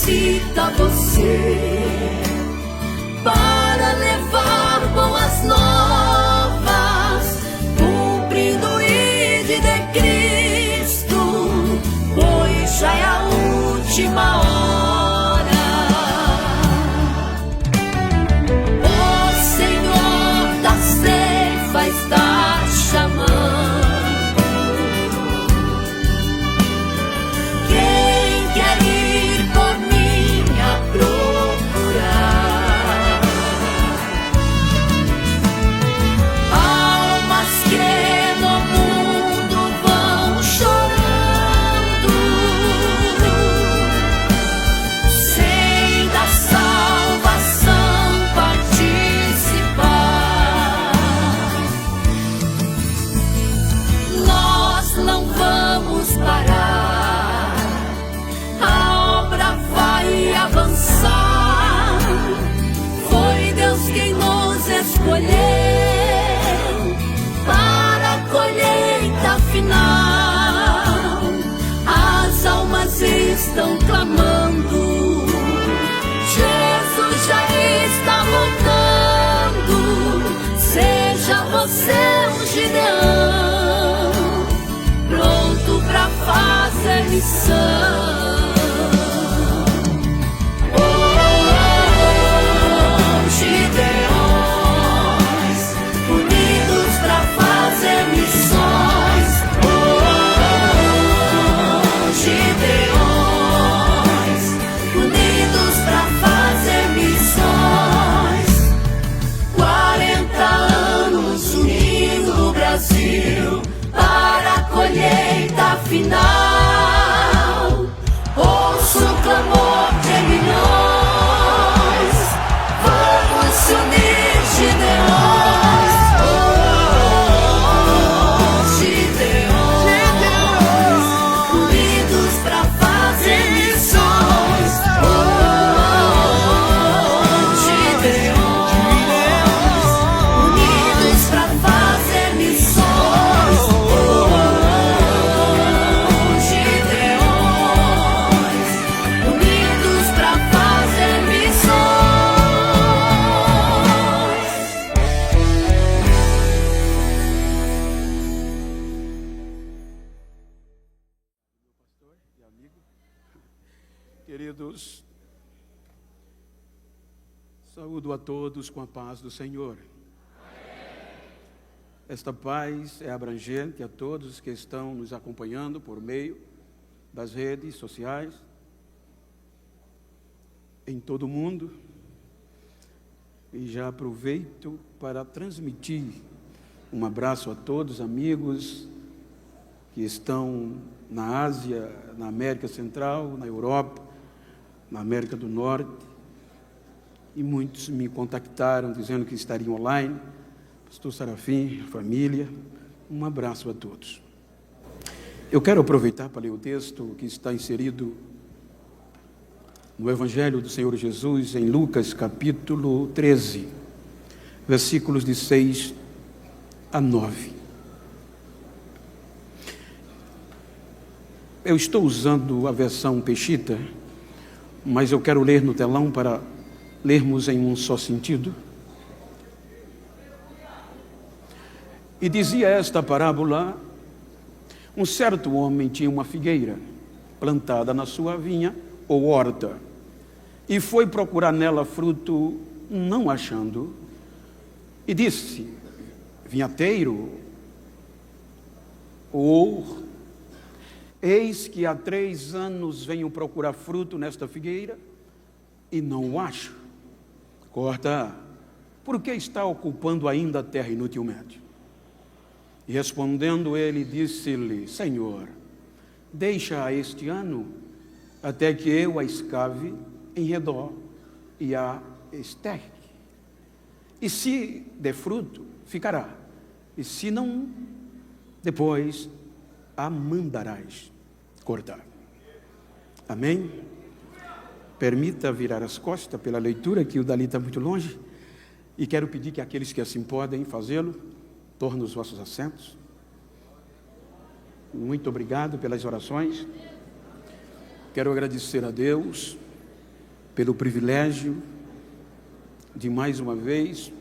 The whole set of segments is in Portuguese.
necessita você para levar boas novas, cumprindo o ID de Cristo, pois já é a última hora. Está chamando. Quem quer ir por mim a procurar? Almas que no mundo vão chorando, sem da salvação participar. Não vamos parar, a obra vai avançar. Foi Deus quem nos escolheu para a colheita final. As almas estão clamando, Jesus já está voltando. Seja você um Gideão, pronto pra fazer missão. Oh, Gideões, unidos pra fazer missões. Oh, Gideões, unidos pra fazer missões. 40 anos unindo o Brasil para a colheita final. Ouço o clamor de milhões, vamos se unir, Gideões. Oh, Gideões, unidos pra fazer missões. Oh, Gideões, unidos pra fazer missões. Queridos, saúdo a todos com a paz do Senhor. Esta paz é abrangente a todos que estão nos acompanhando por meio das redes sociais, em todo o mundo. E já aproveito para transmitir um abraço a todos os amigos que estão na Ásia, na América Central, na Europa, na América do Norte, e muitos me contactaram dizendo que estariam online. Pastor Sarafim, família, um abraço a todos. Eu quero aproveitar para ler o texto que está inserido no Evangelho do Senhor Jesus, em Lucas capítulo 13, versículos de 6 a 9. Eu estou usando a versão Peshita, mas eu quero ler no telão para lermos em um só sentido. E dizia esta parábola: um certo homem tinha uma figueira plantada na sua vinha ou horta, e foi procurar nela fruto, não achando, e disse: vinhateiro, ou eis que há 3 anos venho procurar fruto nesta figueira e não o acho. Corta, por que está ocupando ainda a terra inutilmente? E respondendo ele, disse-lhe: Senhor, deixa este ano, até que eu a escave em redor e a esterque. E se der fruto, ficará. E se não, depois a mandarás cortar. Amém? Permita virar as costas pela leitura, que o dali está muito longe. E quero pedir que aqueles que assim podem fazê-lo, tornem os vossos assentos. Muito obrigado pelas orações. Quero agradecer a Deus pelo privilégio de mais uma vez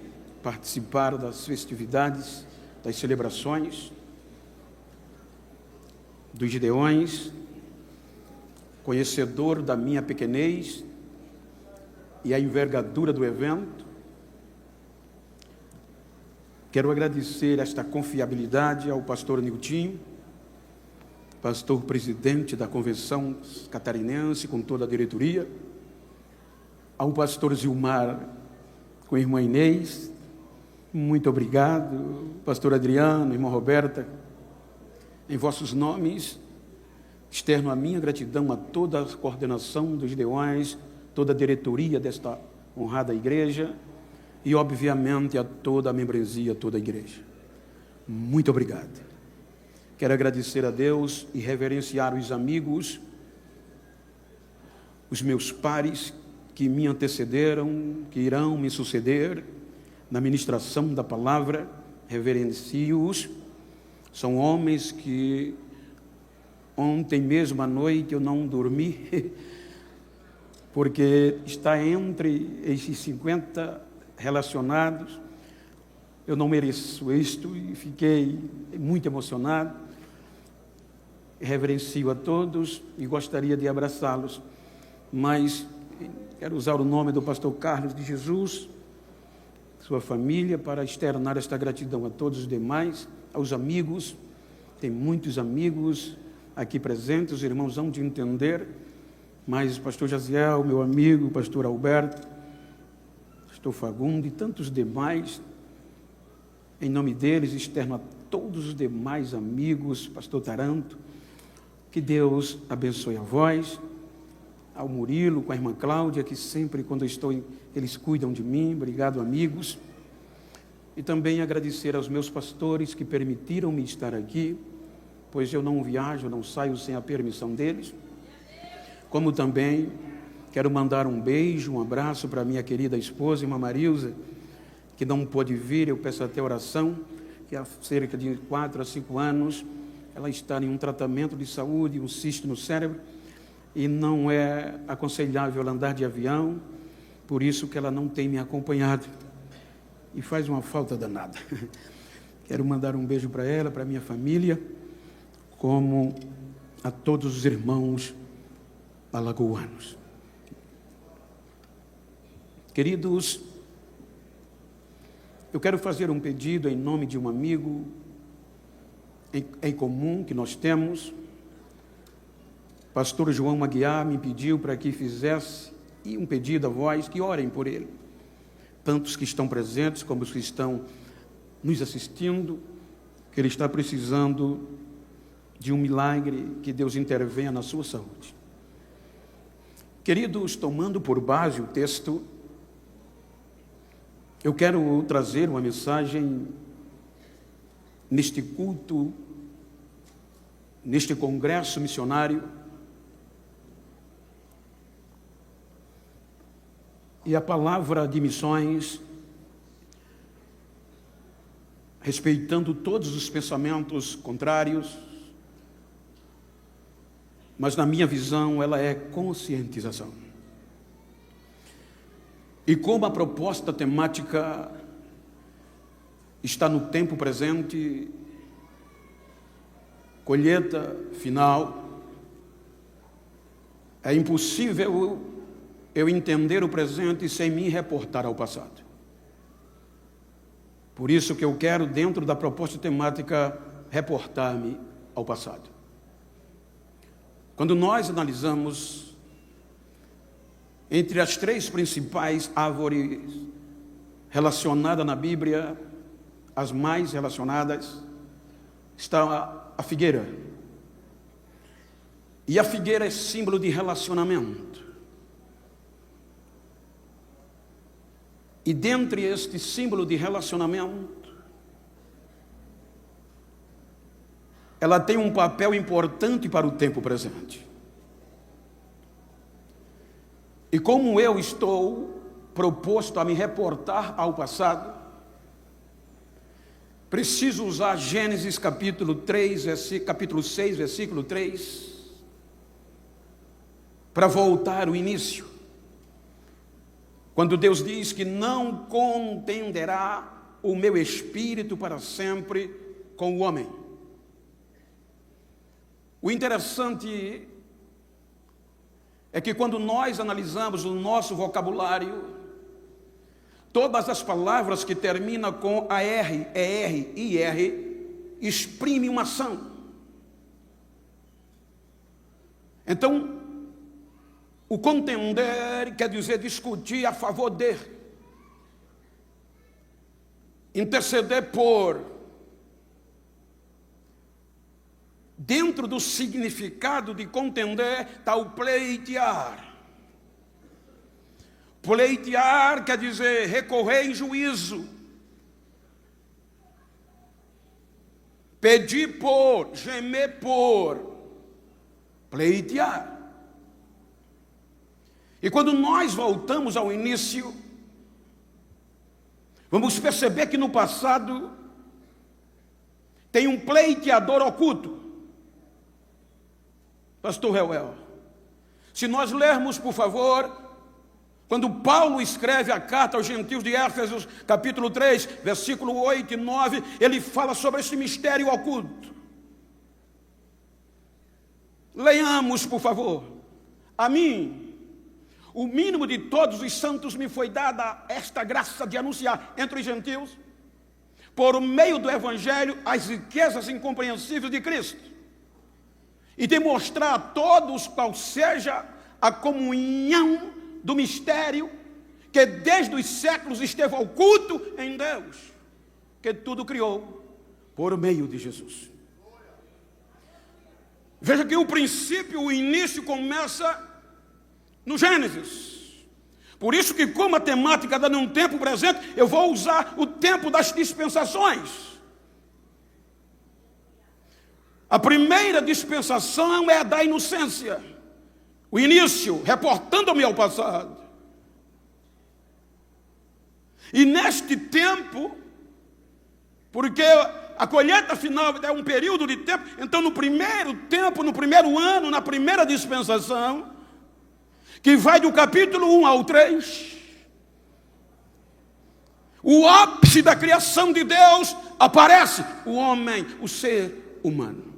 participar das festividades, das celebrações dos Gideões, conhecedor da minha pequenez e a envergadura do evento. Quero agradecer esta confiabilidade ao pastor Niltinho, pastor presidente da Convenção Catarinense, com toda a diretoria, ao pastor Gilmar, com a irmã Inês, muito obrigado, pastor Adriano, irmã Roberta, em vossos nomes, externo a minha gratidão a toda a coordenação dos Gideões, toda a diretoria desta honrada igreja e, obviamente, a toda a membresia, toda a igreja. Muito obrigado. Quero agradecer a Deus e reverenciar os amigos, os meus pares que me antecederam, que irão me suceder na ministração da palavra. Reverencio-os. São homens que ontem mesmo à noite eu não dormi, porque está entre esses 50 relacionados. Eu não mereço isto e fiquei muito emocionado. Reverencio a todos e gostaria de abraçá-los, mas quero usar o nome do pastor Carlos de Jesus, sua família, para externar esta gratidão a todos os demais, aos amigos. Tem muitos amigos aqui presentes, os irmãos hão de entender, mas o pastor Jaziel, meu amigo, o pastor Alberto, pastor Fagundo e tantos demais, em nome deles, externo a todos os demais amigos, pastor Taranto, que Deus abençoe a vós, ao Murilo, com a irmã Cláudia, que sempre, quando eu estou, eles cuidam de mim. Obrigado, amigos. E também agradecer aos meus pastores que permitiram-me estar aqui, pois eu não viajo, não saio sem a permissão deles. Como também quero mandar um beijo, um abraço para minha querida esposa, irmã Marilza, que não pôde vir. Eu peço até oração, que há cerca de 4 a 5 anos ela está em um tratamento de saúde, um cisto no cérebro, e não é aconselhável ela andar de avião, por isso que ela não tem me acompanhado, e faz uma falta danada. Quero mandar um beijo para ela, para a minha família, como a todos os irmãos alagoanos. Queridos, eu quero fazer um pedido em nome de um amigo em comum que nós temos. Pastor João Aguiar me pediu para que fizesse um pedido a vós, que orem por ele. Tantos que estão presentes como os que estão nos assistindo, que ele está precisando de um milagre, que Deus intervenha na sua saúde. Queridos, tomando por base o texto, eu quero trazer uma mensagem neste culto, neste congresso missionário, e a palavra de missões, respeitando todos os pensamentos contrários, mas na minha visão ela é conscientização. E como a proposta temática está no tempo presente, colheita final, é impossível eu entender o presente sem me reportar ao passado. Por isso que eu quero, dentro da proposta temática, reportar-me ao passado. Quando nós analisamos entre as 3 principais árvores relacionadas na Bíblia, as mais relacionadas, está a figueira. E a figueira é símbolo de relacionamento. E dentre este símbolo de relacionamento, ela tem um papel importante para o tempo presente. E como eu estou proposto a me reportar ao passado, preciso usar Gênesis capítulo 6, versículo 3, para voltar ao início. Quando Deus diz que não contenderá o meu espírito para sempre com o homem. O interessante é que quando nós analisamos o nosso vocabulário, todas as palavras que terminam com AR, ER, IR, exprimem uma ação. Então, o contender quer dizer discutir a favor de, interceder por. Dentro do significado de contender está o pleitear. Pleitear quer dizer recorrer em juízo, pedir por, gemer por, pleitear. E quando nós voltamos ao início, vamos perceber que no passado tem um pleiteador oculto. Pastor Reuel, se nós lermos, por favor, quando Paulo escreve a carta aos gentios de Éfeso, capítulo 3, versículo 8 e 9, ele fala sobre esse mistério oculto. Leiamos, por favor. A mim, o mínimo de todos os santos, me foi dada esta graça de anunciar entre os gentios, por meio do evangelho, as riquezas incompreensíveis de Cristo, e demonstrar a todos qual seja a comunhão do mistério que desde os séculos esteve oculto em Deus, que tudo criou por meio de Jesus. Veja que o princípio, o início começa no Gênesis. Por isso que, como a temática dá num tempo presente, eu vou usar o tempo das dispensações. A primeira dispensação é a da inocência, o início, reportando-me ao passado. E neste tempo, porque a colheita final é um período de tempo, então no primeiro tempo, no primeiro ano, na primeira dispensação, que vai do capítulo 1 ao 3, o ápice da criação de Deus, aparece o homem, o ser humano.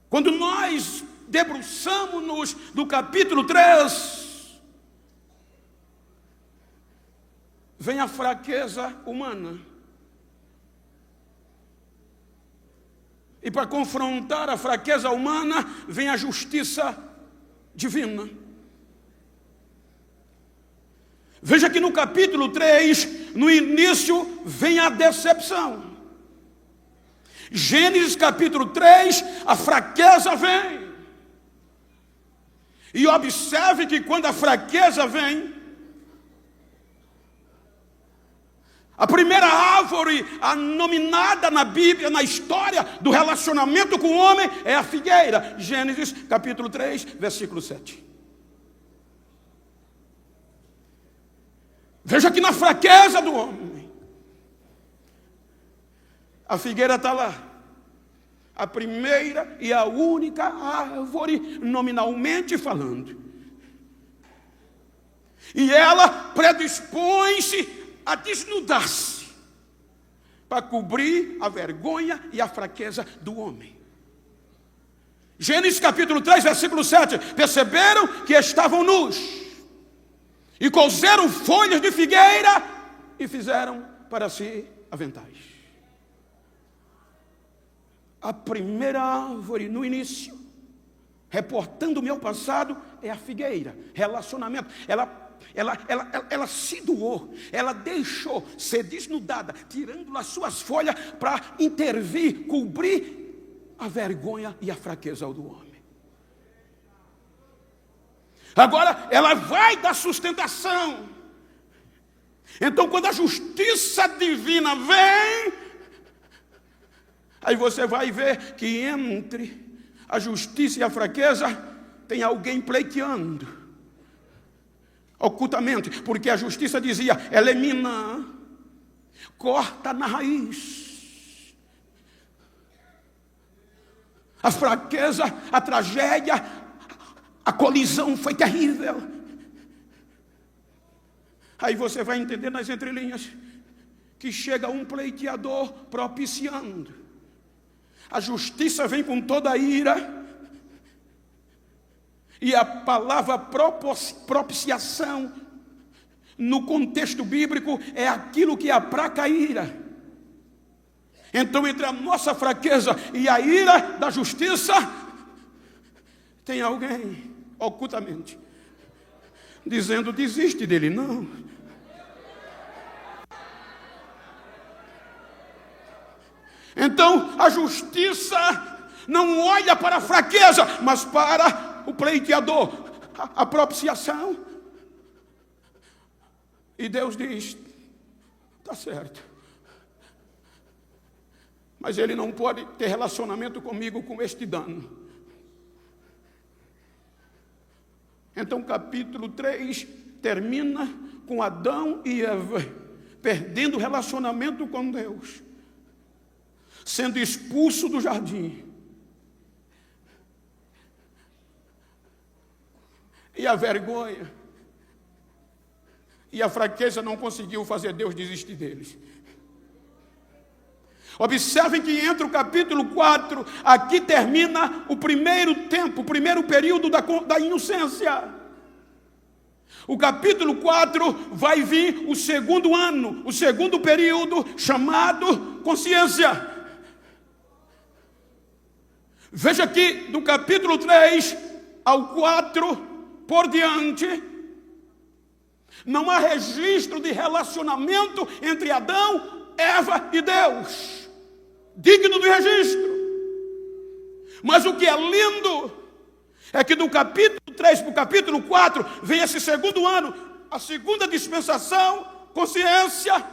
Quando nós debruçamos-nos do capítulo 3, vem a fraqueza humana. E para confrontar a fraqueza humana, vem a justiça divina. Veja que no capítulo 3, no início, vem a decepção. Gênesis capítulo 3, a fraqueza vem. E observe que quando a fraqueza vem, a primeira árvore nominada na Bíblia, na história do relacionamento com o homem, é a figueira. Gênesis capítulo 3, versículo 7. Veja que na fraqueza do homem, a figueira está lá. A primeira e a única árvore, nominalmente falando. E ela predispõe-se a desnudar-se para cobrir a vergonha e a fraqueza do homem. Gênesis capítulo 3, versículo 7. Perceberam que estavam nus e cozeram folhas de figueira e fizeram para si aventais. A primeira árvore no início, reportando o meu passado, é a figueira, relacionamento. Ela se doou, ela deixou ser desnudada, tirando as suas folhas para intervir, cobrir a vergonha e a fraqueza do homem. Agora, ela vai dar sustentação. Então, quando a justiça divina vem, aí você vai ver que entre a justiça e a fraqueza tem alguém pleiteando ocultamente, porque a justiça dizia: elimina, corta na raiz. A fraqueza, a tragédia, A colisão foi terrível. Aí você vai entender nas entrelinhas que chega um pleiteador propiciando. A justiça vem com toda a ira. E a palavra propiciação, no contexto bíblico, é aquilo que aplaca a ira. Então, entre a nossa fraqueza e a ira da justiça, tem alguém, ocultamente, dizendo: desiste dele. Não. Então, a justiça não olha para a fraqueza, mas para o pleiteador, a propiciação. E Deus diz: está certo, mas ele não pode ter relacionamento comigo com este dano. Então, capítulo 3 termina com Adão e Eva perdendo o relacionamento com Deus, sendo expulso do jardim. E a vergonha e a fraqueza não conseguiu fazer Deus desistir deles. Observem que entre o capítulo 4, aqui termina o primeiro tempo, o primeiro período da inocência. O capítulo 4 vai vir o segundo ano, o segundo período, chamado consciência. Veja que do capítulo 3 ao 4 por diante, não há registro de relacionamento entre Adão, Eva e Deus, digno de registro. Mas o que é lindo é que do capítulo 3 para o capítulo 4 vem esse segundo ano, a segunda dispensação, consciência,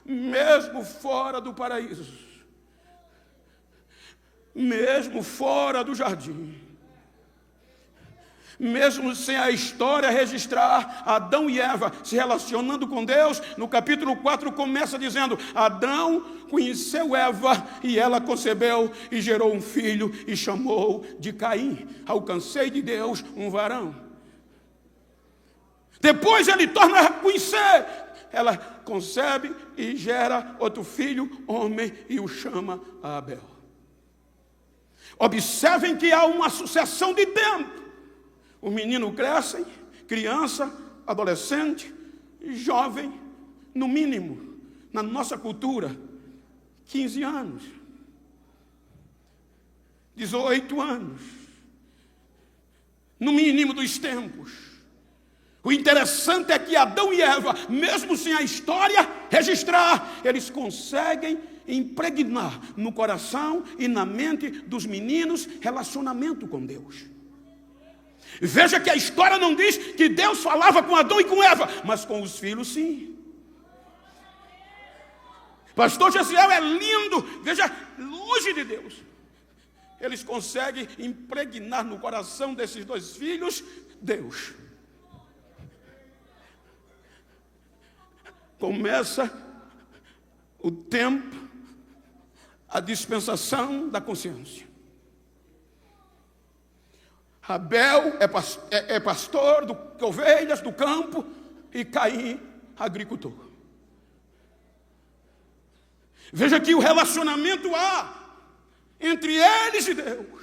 mesmo fora do paraíso, mesmo fora do jardim, mesmo sem a história registrar Adão e Eva se relacionando com Deus, no capítulo 4 começa dizendo: Adão conheceu Eva e ela concebeu e gerou um filho e chamou de Caim. Alcancei de Deus um varão. Depois ele torna a conhecer, ela concebe e gera outro filho, homem, e o chama Abel. Observem que há uma sucessão de tempo. O menino cresce, criança, adolescente, jovem, no mínimo, na nossa cultura, 15 anos, 18 anos, no mínimo dos tempos. O interessante é que Adão e Eva, mesmo sem a história registrar, eles conseguem impregnar no coração e na mente dos meninos relacionamento com Deus. Veja que a história não diz que Deus falava com Adão e com Eva, mas com os filhos sim. Pastor Gesiel é lindo, veja, longe de Deus, eles conseguem impregnar no coração desses dois filhos Deus. Começa o tempo, a dispensação da consciência. Abel é pastor de ovelhas do campo e Caim, agricultor. Veja que o relacionamento há entre eles e Deus,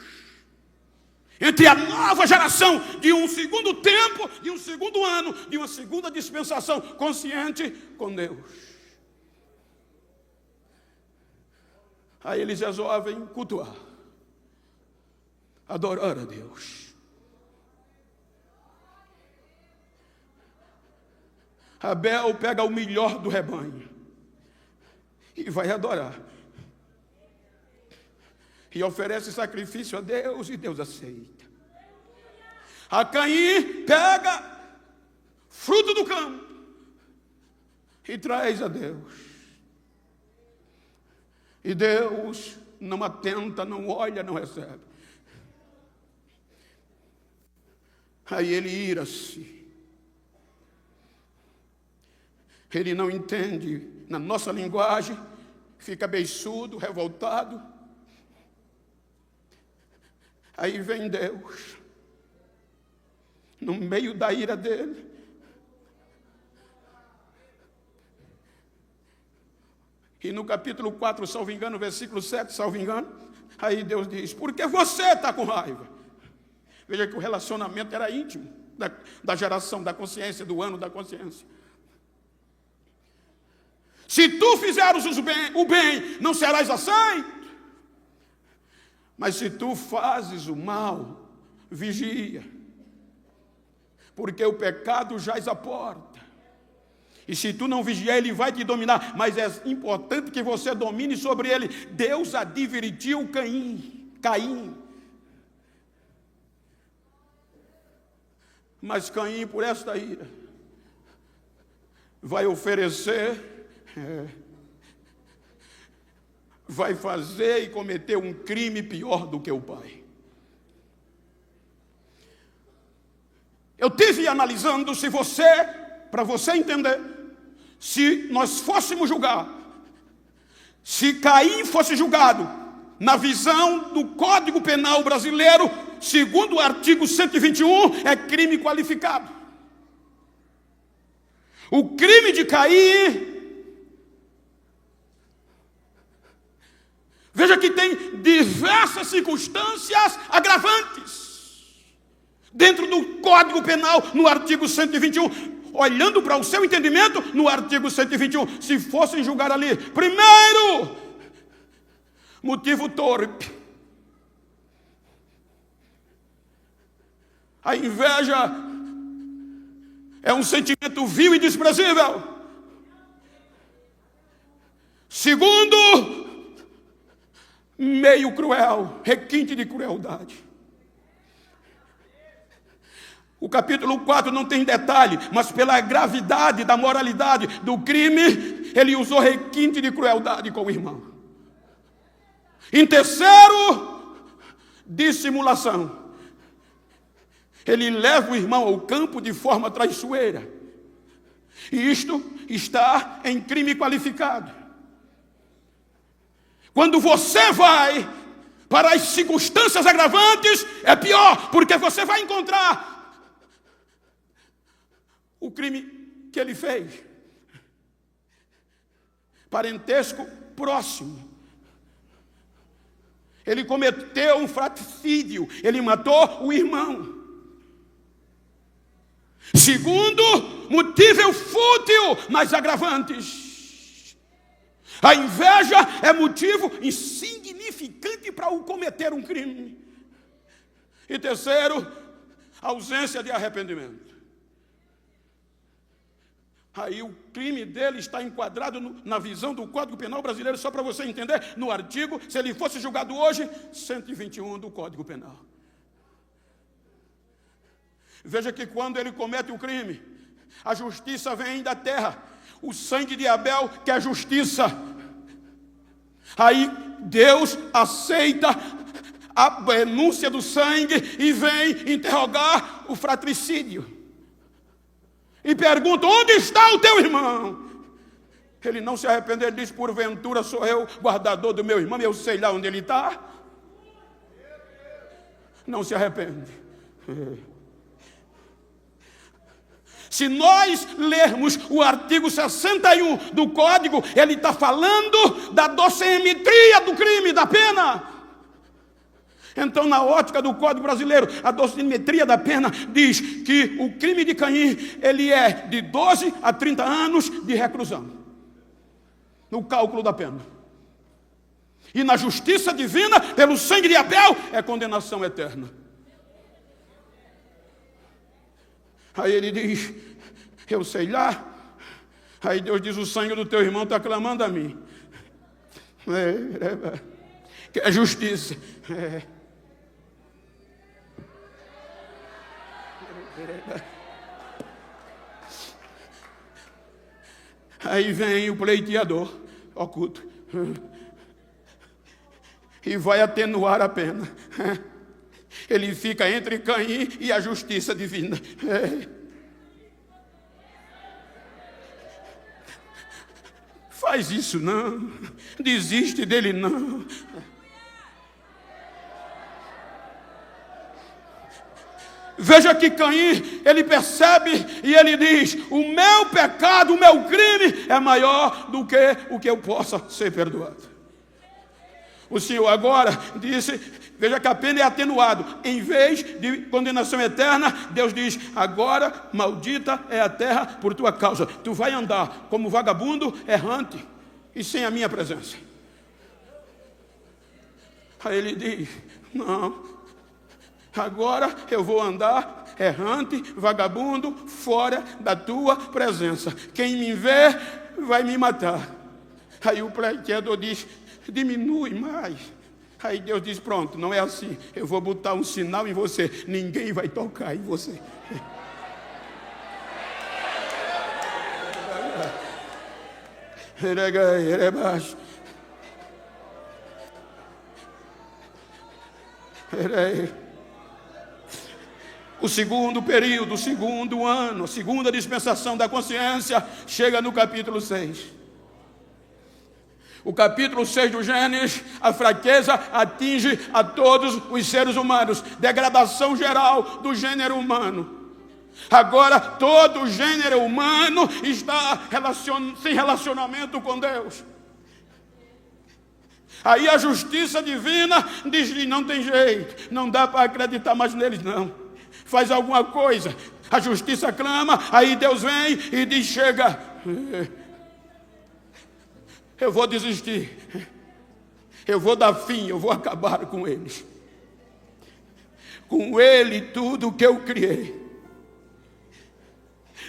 entre a nova geração de um segundo tempo, de um segundo ano, de uma segunda dispensação consciente com Deus. Aí eles resolvem cultuar, adorar a Deus. Abel pega o melhor do rebanho e vai adorar. E oferece sacrifício a Deus e Deus aceita. A Caim pega fruto do campo e traz a Deus. E Deus não atenta, não olha, não recebe. Aí ele ira-se. Ele não entende, na nossa linguagem, fica beiçudo, revoltado. Aí vem Deus no meio da ira dele. E no capítulo 4, salvo engano, versículo 7, salvo engano, aí Deus diz: porque você está com raiva. Veja que o relacionamento era íntimo, da geração, da consciência, do ano da consciência. Se tu fizeres o bem, não serás aceito. Mas se tu fazes o mal, vigia, porque o pecado jaz à porta. E se tu não vigiar, ele vai te dominar. Mas é importante que você domine sobre ele. Deus advertiu Caim. Mas Caim, por esta ira, vai oferecer, vai fazer e cometer um crime pior do que o pai. Eu tive analisando para você entender, se nós fôssemos julgar, se Caim fosse julgado na visão do Código Penal brasileiro, segundo o artigo 121, é crime qualificado. O crime de Caim, veja que tem diversas circunstâncias agravantes dentro do Código Penal, no artigo 121. Olhando para o seu entendimento, no artigo 121, se fossem julgar ali, primeiro, motivo torpe. A inveja é um sentimento vil e desprezível. Segundo, meio cruel, requinte de crueldade. O capítulo 4 não tem detalhe, mas pela gravidade da moralidade do crime, ele usou requinte de crueldade com o irmão. Em terceiro, dissimulação. Ele leva o irmão ao campo de forma traiçoeira. E isto está em crime qualificado. Quando você vai para as circunstâncias agravantes, é pior, porque você vai encontrar o crime que ele fez. Parentesco próximo. Ele cometeu um fratricídio. Ele matou o irmão. Segundo, motivo fútil, mas agravantes. A inveja é motivo insignificante para o cometer um crime. E terceiro, ausência de arrependimento. Aí o crime dele está enquadrado na visão do Código Penal brasileiro, só para você entender, no artigo, se ele fosse julgado hoje, 121 do Código Penal. Veja que quando ele comete o crime, a justiça vem da terra, o sangue de Abel que é a justiça. Aí Deus aceita a denúncia do sangue e vem interrogar o fratricídio. E pergunta: onde está o teu irmão? Ele não se arrependeu, ele diz: porventura sou eu guardador do meu irmão, eu sei lá onde ele está. Não se arrepende. Se nós lermos o artigo 61 do Código, ele está falando da dosimetria do crime, da pena. Então, na ótica do Código Brasileiro, a dosimetria da pena diz que o crime de Caim, ele é de 12 a 30 anos de reclusão, no cálculo da pena. E na justiça divina, pelo sangue de Abel, é condenação eterna. Aí ele diz: eu sei lá. Aí Deus diz: o sangue do teu irmão está clamando a mim. Que é justiça. Aí vem o pleiteador oculto e vai atenuar a pena. Ele fica entre Caim e a justiça divina. Faz isso não, desiste dele não. Veja que Caim, ele percebe e ele diz: o meu pecado, o meu crime é maior do que o que eu possa ser perdoado. O Senhor agora disse, veja que a pena é atenuado. Em vez de condenação eterna, Deus diz: agora maldita é a terra por tua causa. Tu vai andar como vagabundo errante e sem a minha presença. Aí ele diz: não, agora eu vou andar errante, vagabundo, fora da tua presença. Quem me vê vai me matar. Aí o pleiteador diz: diminui mais. Aí Deus diz: pronto, não é assim. Eu vou botar um sinal em você. Ninguém vai tocar em você. O segundo período, o segundo ano, a segunda dispensação da consciência chega no capítulo 6. O capítulo 6 do Gênesis, a fraqueza atinge a todos os seres humanos. Degradação geral do gênero humano. Agora todo o gênero humano está sem relacionamento com Deus. Aí a justiça divina diz: não tem jeito, não dá para acreditar mais neles não. Faz alguma coisa. A justiça clama, aí Deus vem e diz: chega, eu vou desistir, eu vou dar fim, eu vou acabar com eles. Com ele tudo que eu criei.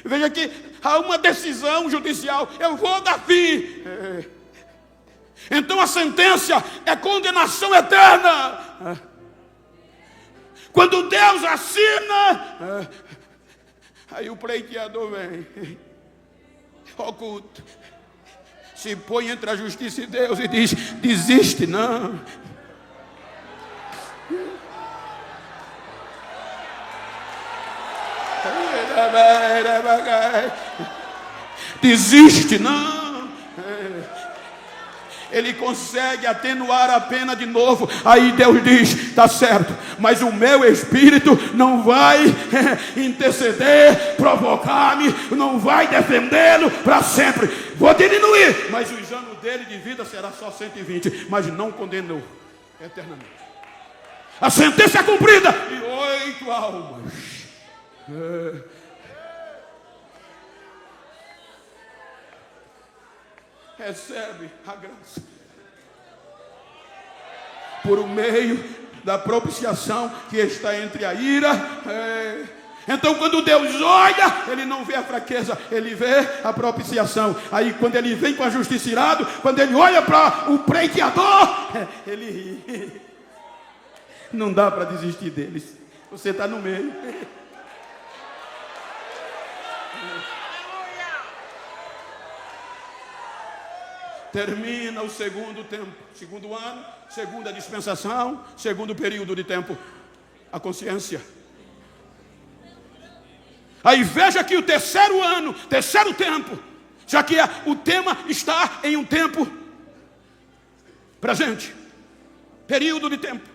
Veja que há uma decisão judicial: eu vou dar fim. Então a sentença é condenação eterna. Quando Deus assina, aí o pleiteador vem, oculto, se põe entre a justiça e Deus e diz: desiste, não. Desiste, não. Ele consegue atenuar a pena de novo. Aí Deus diz: está certo, mas o meu espírito não vai interceder, provocar-me, não vai defendê-lo para sempre. Vou diminuir, mas os anos dele de vida será só 120, mas não condenou eternamente. A sentença é cumprida e 8 almas. Recebe a graça por meio da propiciação que está entre a ira. Então quando Deus olha, ele não vê a fraqueza, ele vê a propiciação. Aí quando ele vem com a justiça irado, quando ele olha para o pleiteador, ele ri. Não dá para desistir deles. Você está no meio. Termina o segundo tempo, segundo ano, segunda dispensação, segundo período de tempo, a consciência. Aí veja que o terceiro ano, terceiro tempo, já que o tema está em um tempo presente, período de tempo.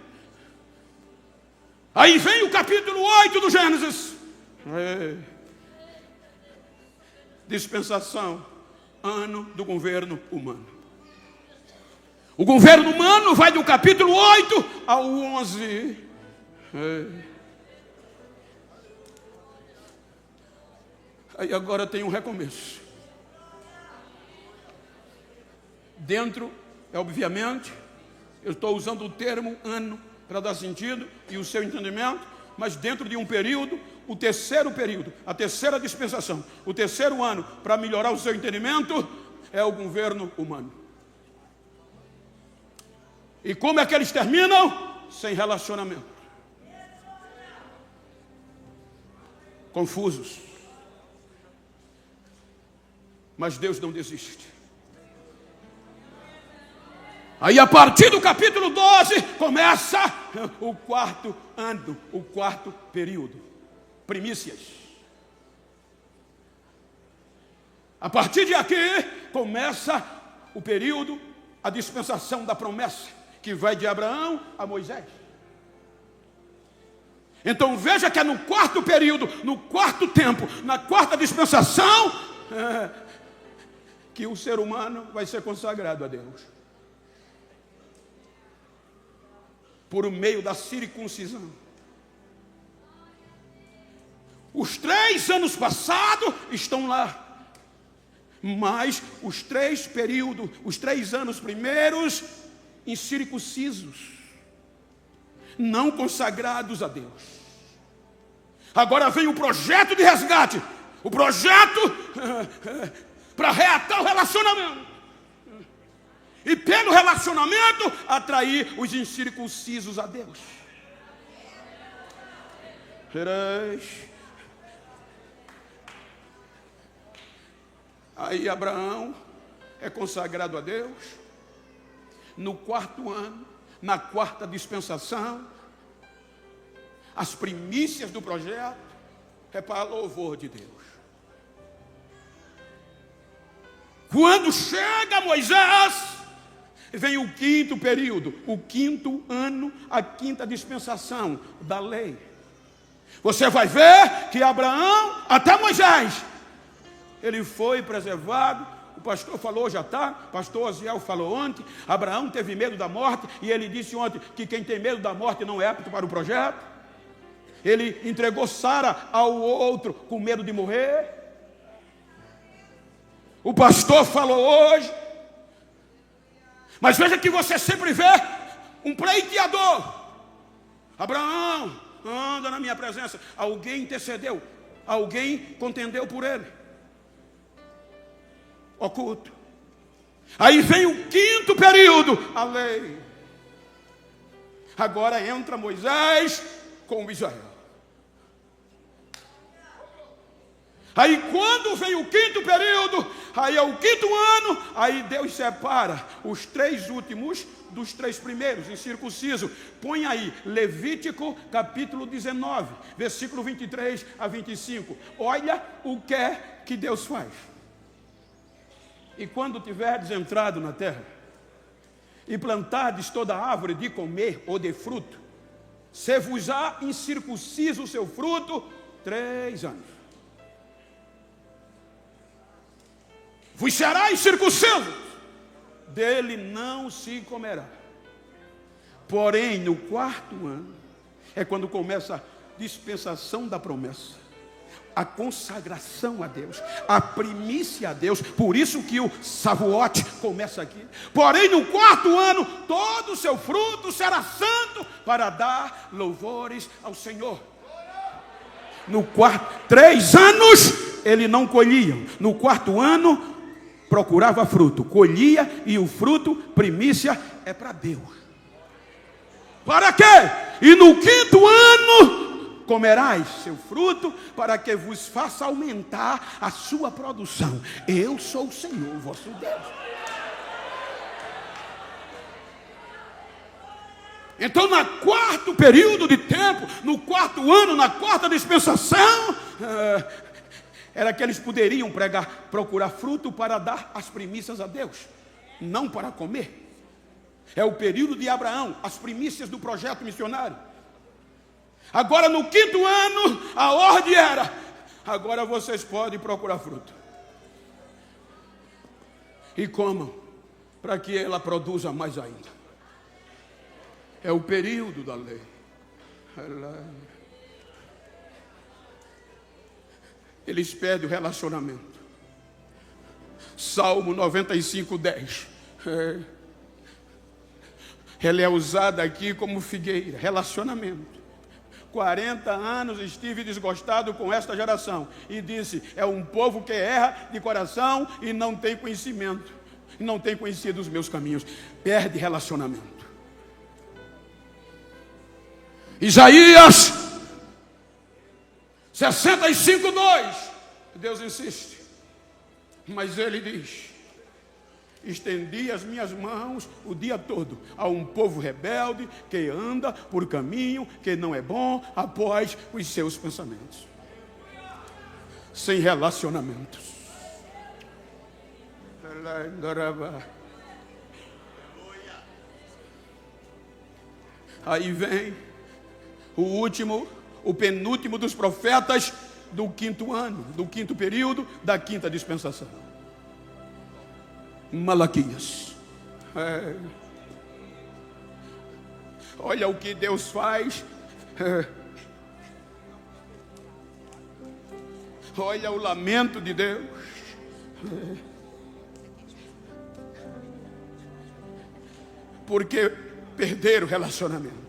Aí vem o capítulo 8 do Gênesis. Dispensação, ano do governo humano. O governo humano vai do capítulo 8 ao 11. Aí agora tem um recomeço. Dentro, obviamente, eu estou usando o termo ano para dar sentido e o seu entendimento, mas dentro de um período, o terceiro período, a terceira dispensação, o terceiro ano, para melhorar o seu entendimento, é o governo humano. E como é que eles terminam? Sem relacionamento. Confusos. Mas Deus não desiste. Aí a partir do capítulo 12, começa o quarto ano, o quarto período. Primícias. A partir de aqui, começa o período, a dispensação da promessa, que vai de Abraão a Moisés. Então veja que é no quarto período, no quarto tempo, na quarta dispensação, que o ser humano vai ser consagrado a Deus. Por meio da circuncisão. Os 3 anos passados estão lá. Mas os 3 períodos, os 3 anos primeiros, incircuncisos, não consagrados a Deus. Agora vem o projeto de resgate, o projeto para reatar o relacionamento. E pelo relacionamento, atrair os incircuncisos a Deus. Aí Abraão é consagrado a Deus. No 4º ano, na 4ª dispensação, as primícias do projeto é para louvor de Deus. Quando chega Moisés, vem o 5º período, o 5º ano, a 5ª dispensação da lei. Você vai ver que Abraão, até Moisés, ele foi preservado. O pastor falou, já está, pastor Osiel falou ontem, Abraão teve medo da morte, e ele disse ontem que quem tem medo da morte não é apto para o projeto. Ele entregou Sara ao outro com medo de morrer. O pastor falou hoje. Mas veja que você sempre vê um pleiteador. Abraão, anda na minha presença. Alguém intercedeu, alguém contendeu por ele. Oculto. Aí vem o 5º período, a lei. Agora entra Moisés com Israel. Aí quando vem o 5º período, aí é o 5º ano, aí Deus separa os 3 últimos dos 3 primeiros, incircunciso. Põe aí, Levítico capítulo 19, versículo 23 a 25. Olha o que é que Deus faz. E quando tiverdes entrado na terra, e plantardes toda árvore de comer ou de fruto, se-vos-á incircunciso o seu fruto 3 anos. Vos será incircunciso, dele não se comerá. Porém, no 4º ano, é quando começa a dispensação da promessa, a consagração a Deus, a primícia a Deus. Por isso que o Shavuot começa aqui. Porém, no 4º ano, todo o seu fruto será santo, para dar louvores ao Senhor. No 3 anos, ele não colhia. No 4º ano, procurava fruto, colhia, e o fruto, primícia, é para Deus. Para quê? E no 5º ano comerás seu fruto, para que vos faça aumentar a sua produção. Eu sou o Senhor, vosso Deus. Então, no 4º período de tempo, no 4º ano, na 4ª dispensação, era que eles poderiam procurar fruto para dar as primícias a Deus, não para comer. É o período de Abraão, as primícias do projeto missionário. Agora no 5º ano, a ordem era: agora vocês podem procurar fruto. E comam, para que ela produza mais ainda. É o período da lei. Eles perdem o relacionamento. Salmo 95:10. Ela é usada aqui como figueira, relacionamento. 40 anos estive desgostado com esta geração, e disse: é um povo que erra de coração e não tem conhecimento, não tem conhecido os meus caminhos. Perde relacionamento. Isaías 65:2. Deus insiste, mas ele diz: estendi as minhas mãos o dia todo a um povo rebelde que anda por caminho que não é bom, após os seus pensamentos, sem relacionamentos. Aí vem o último o penúltimo dos profetas do quinto ano, do quinto período, da quinta dispensação. Malaquias. Olha o que Deus faz. Olha o lamento de Deus. Porque perderam o relacionamento.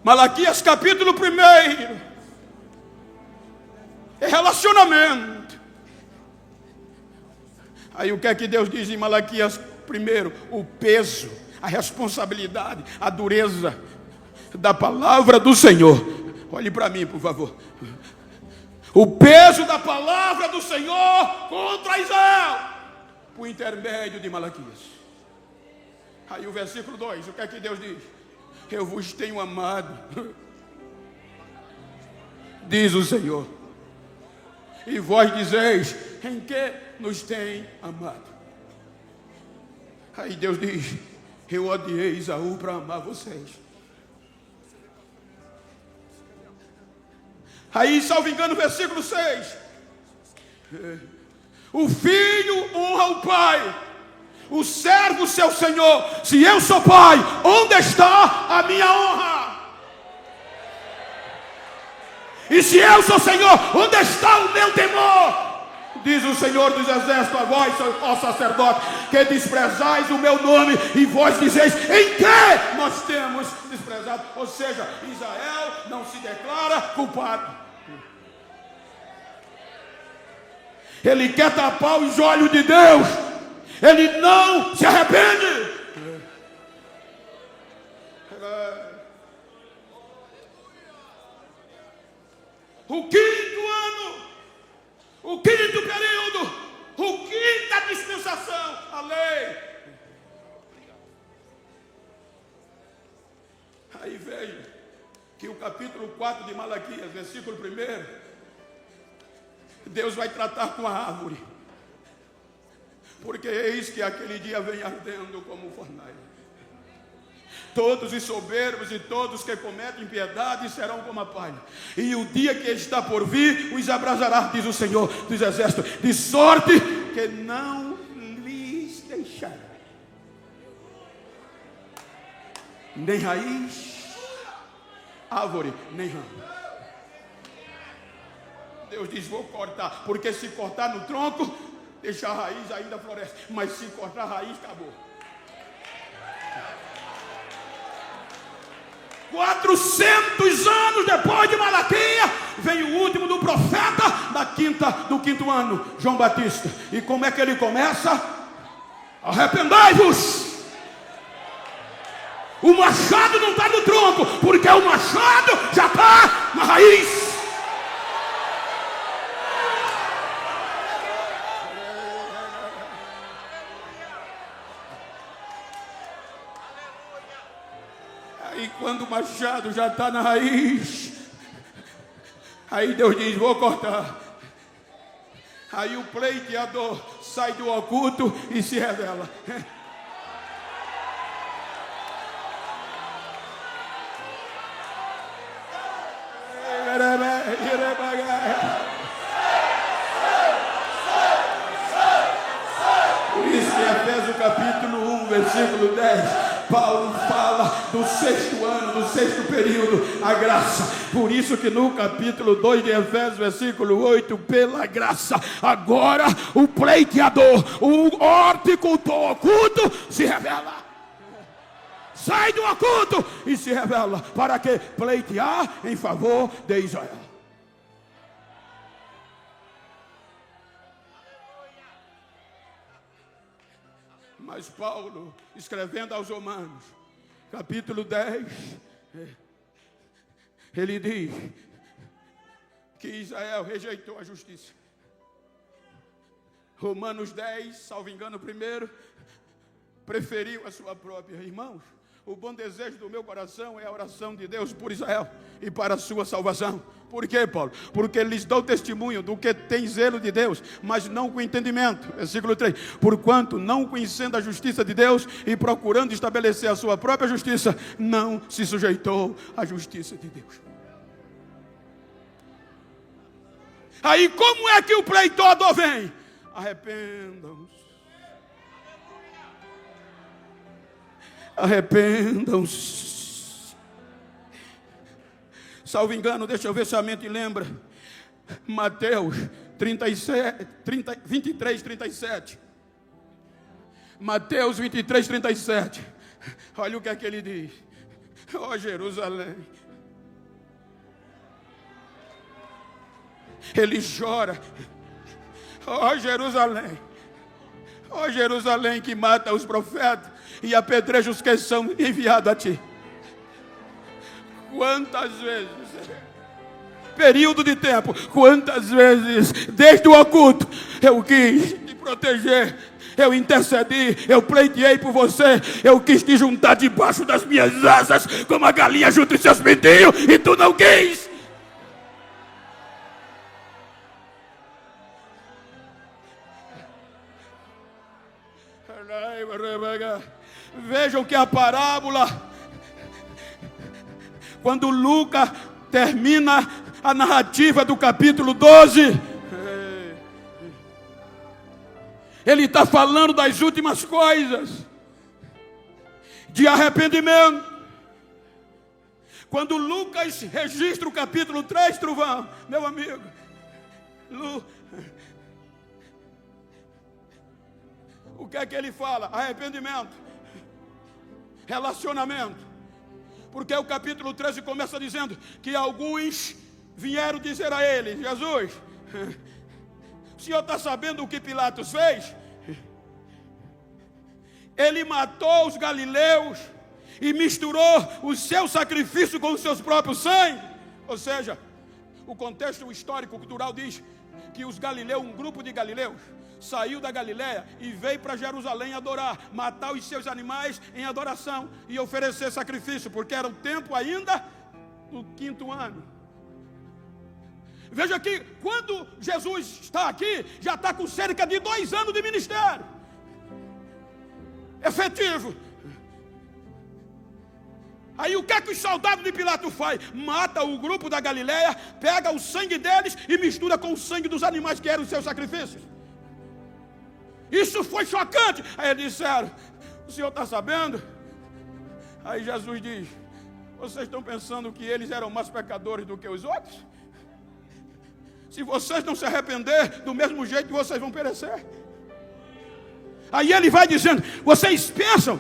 Malaquias capítulo 1 é relacionamento. Aí o que é que Deus diz em Malaquias 1? O peso, a responsabilidade, a dureza da palavra do Senhor. Olhe para mim, por favor. O peso da palavra do Senhor contra Israel, por intermédio de Malaquias. Aí o versículo 2, o que é que Deus diz? Eu vos tenho amado, diz o Senhor, e vós dizeis, em que nos tem amado? Aí Deus diz, eu odiei Esaú para amar vocês. Aí, salvo engano, versículo 6, o filho honra o pai, o servo seu senhor. Se eu sou pai, onde está a minha honra? E se eu sou senhor, onde está o meu temor? Diz o Senhor dos exércitos a vós, ó sacerdote, que desprezais o meu nome, e vós dizeis, em que nós temos desprezado? Ou seja, Israel não se declara culpado. Ele quer tapar os olhos de Deus. Ele não se arrepende. O quinto ano, o quinto período, o quinta dispensação, a lei. Aí veio que o capítulo 4 de Malaquias, versículo 1, Deus vai tratar com a árvore. Porque eis que aquele dia vem ardendo como fornalha. Todos os soberbos e todos que cometem impiedade serão como a palha. E o dia que está por vir os abrasará, diz o Senhor dos exércitos, de sorte que não lhes deixará nem raiz, árvore, nem ramo. Deus diz, vou cortar, porque se cortar no tronco, deixar a raiz ainda floresce, mas se cortar a raiz, acabou. 400 anos depois de Malaquias, vem o último do profeta do quinto ano, João Batista. E como é que ele começa? Arrependai-vos. O machado não está no tronco, porque o machado já está na raiz. E quando o machado já está na raiz, aí Deus diz, vou cortar. Aí o pleiteador sai do oculto e se revela. Por isso em Efésios capítulo 1, versículo 10, Paulo fala do sexto ano, do sexto período, a graça. Por isso que no capítulo 2 de Efésios, versículo 8, pela graça, agora o pleiteador, o horticultor oculto se revela. Sai do oculto e se revela. Para que? Pleitear em favor de Israel. Mas Paulo, escrevendo aos Romanos, capítulo 10, ele diz que Israel rejeitou a justiça. Romanos 10, salvo engano, primeiro, preferiu a sua própria. Irmãos, o bom desejo do meu coração é a oração de Deus por Israel e para a sua salvação. Por quê, Paulo? Porque lhes dou testemunho do que tem zelo de Deus, mas não com entendimento. Versículo 3. Porquanto, não conhecendo a justiça de Deus e procurando estabelecer a sua própria justiça, não se sujeitou à justiça de Deus. Aí como é que o pleitador vem? Arrependam-se. Arrependam-se. Salvo engano, deixa eu ver se a mente lembra. Mateus 23, 37. Mateus 23, 37. Olha o que é que ele diz. Ó Jerusalém. Ele chora. Ó Jerusalém. Ó Jerusalém que mata os profetas e apedreja os que são enviados a ti. Quantas vezes, período de tempo, quantas vezes, desde o oculto, eu quis te proteger, eu intercedi, eu pleiteei por você, eu quis te juntar debaixo das minhas asas, como a galinha junto os seus pintinhos, e tu não quis. Vejam que a parábola, quando Lucas termina a narrativa do capítulo 12, ele está falando das últimas coisas, de arrependimento. Quando Lucas registra o capítulo 3, Trovão, meu amigo, o que é que ele fala? Arrependimento, relacionamento. Porque o capítulo 13 começa dizendo que alguns vieram dizer a ele: Jesus, o senhor está sabendo o que Pilatos fez? Ele matou os galileus e misturou o seu sacrifício com os seus próprios sangue. Ou seja, o contexto histórico cultural diz que os galileus, um grupo de galileus, saiu da Galileia e veio para Jerusalém adorar, matar os seus animais em adoração e oferecer sacrifício, porque era o tempo ainda do 5º ano. Veja que quando Jesus está aqui, já está com cerca de 2 anos de ministério efetivo. Aí o que é que os soldados de Pilatos faz? Mata o grupo da Galileia, pega o sangue deles e mistura com o sangue dos animais que eram os seus sacrifícios. Isso foi chocante. Aí eles disseram: o senhor está sabendo? Aí Jesus diz: vocês estão pensando que eles eram mais pecadores do que os outros? Se vocês não se arrepender, do mesmo jeito vocês vão perecer. Aí ele vai dizendo: vocês pensam,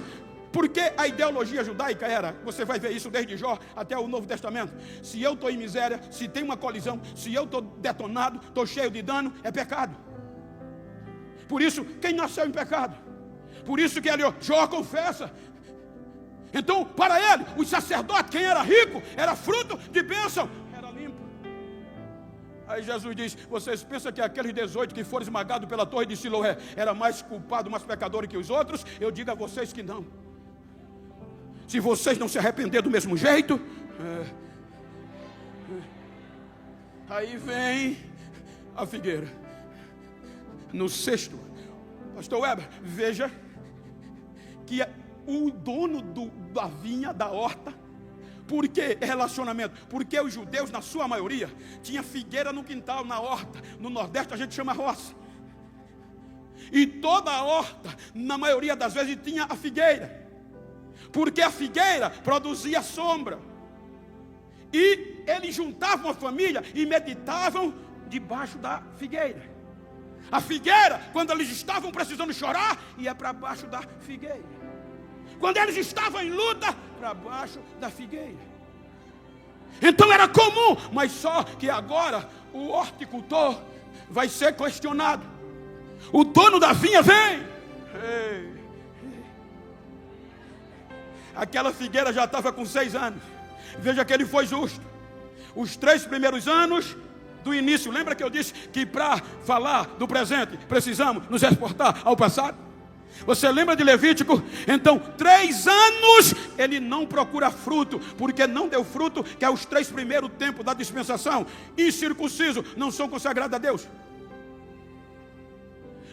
porque a ideologia judaica era, você vai ver isso desde Jó até o Novo Testamento, se eu estou em miséria, se tem uma colisão, se eu estou detonado, estou cheio de dano, é pecado. Por isso, quem nasceu em pecado? Por isso que ele, Jó confessa. Então, para ele, os sacerdotes, quem era rico, era fruto de bênção, era limpo. Aí Jesus diz: vocês pensam que aqueles 18 que foram esmagados pela torre de Siloé era mais culpado, mais pecador que os outros? Eu digo a vocês que não. Se vocês não se arrepender do mesmo jeito, aí vem a figueira. No 6º, pastor Weber, veja que o dono da vinha, da horta, por que relacionamento? Porque os judeus, na sua maioria, tinha figueira no quintal, na horta. No Nordeste a gente chama roça. E toda a horta, na maioria das vezes, tinha a figueira. Porque a figueira produzia sombra. E eles juntavam a família e meditavam debaixo da figueira. A figueira, quando eles estavam precisando chorar, ia para baixo da figueira. Quando eles estavam em luta, para baixo da figueira. Então era comum, mas só que agora o horticultor vai ser questionado. O dono da vinha vem. Aquela figueira já estava com 6 anos. Veja que ele foi justo. Os 3 primeiros anos do início, lembra que eu disse que para falar do presente precisamos nos exportar ao passado? Você lembra de Levítico? Então 3 anos ele não procura fruto, porque não deu fruto, que é os 3 primeiros tempos da dispensação. Incircunciso, não são consagrados a Deus.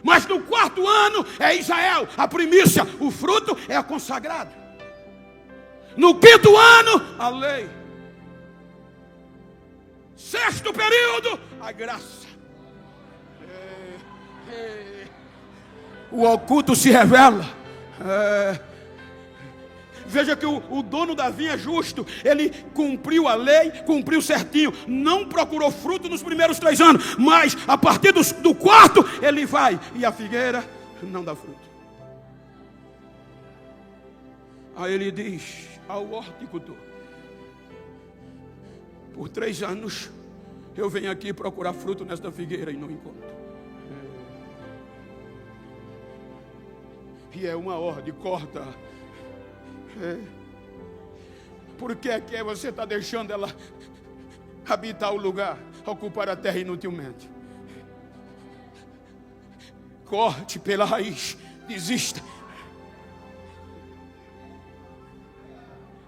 Mas no 4º ano é Israel, a primícia, o fruto é consagrado. No 5º ano, a lei. 6º período, a graça. O oculto se revela. Veja que o dono da vinha é justo. Ele cumpriu a lei, cumpriu certinho. Não procurou fruto nos primeiros 3 anos. Mas a partir do 4º, ele vai. E a figueira não dá fruto. Aí ele diz ao horticultor: por 3 anos eu venho aqui procurar fruto nesta figueira e não encontro. E é uma ordem, corta. Por que é que você está deixando ela habitar o lugar, ocupar a terra inutilmente? Corte pela raiz, desista.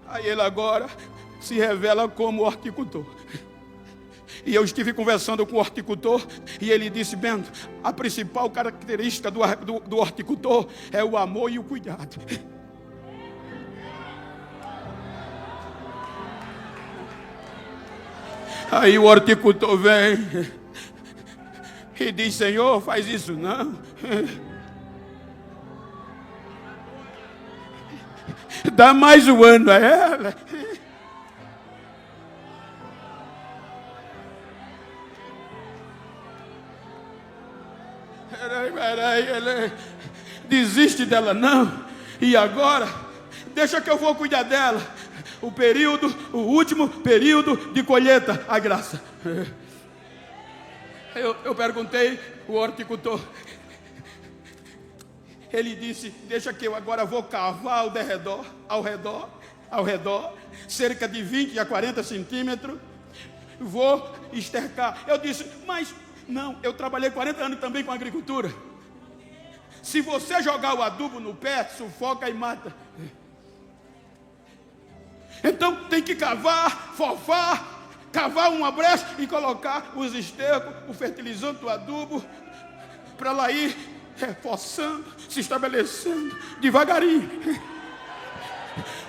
Aí ele agora se revela como horticultor. E eu estive conversando com o horticultor e ele disse: Bento, a principal característica do horticultor é o amor e o cuidado. Aí o horticultor vem e diz: Senhor, faz isso não. Dá mais um ano a ela. Peraí, ele desiste dela não. E agora, deixa que eu vou cuidar dela. O último período de colheita, a graça. Eu perguntei o horticultor. Ele disse: deixa que eu agora vou cavar ao redor, cerca de 20 a 40 centímetros. Vou estercar. Eu disse: mas não, eu trabalhei 40 anos também com agricultura. Se você jogar o adubo no pé, sufoca e mata. Então tem que cavar, fofar, cavar uma brecha e colocar os estercos, o fertilizante do adubo, para ela ir reforçando, se estabelecendo devagarinho.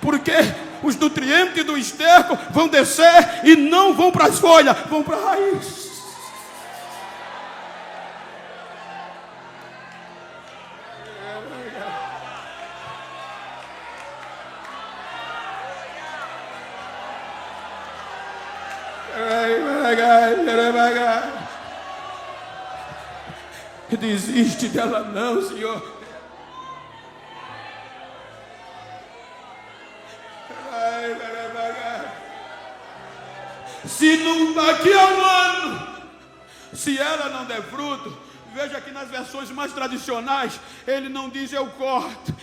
Porque os nutrientes do esterco vão descer e não vão para as folhas, vão para a raiz. Desiste dela não, Senhor. Se não daqui a um ano, se ela não der fruto, veja que nas versões mais tradicionais, ele não diz eu corto.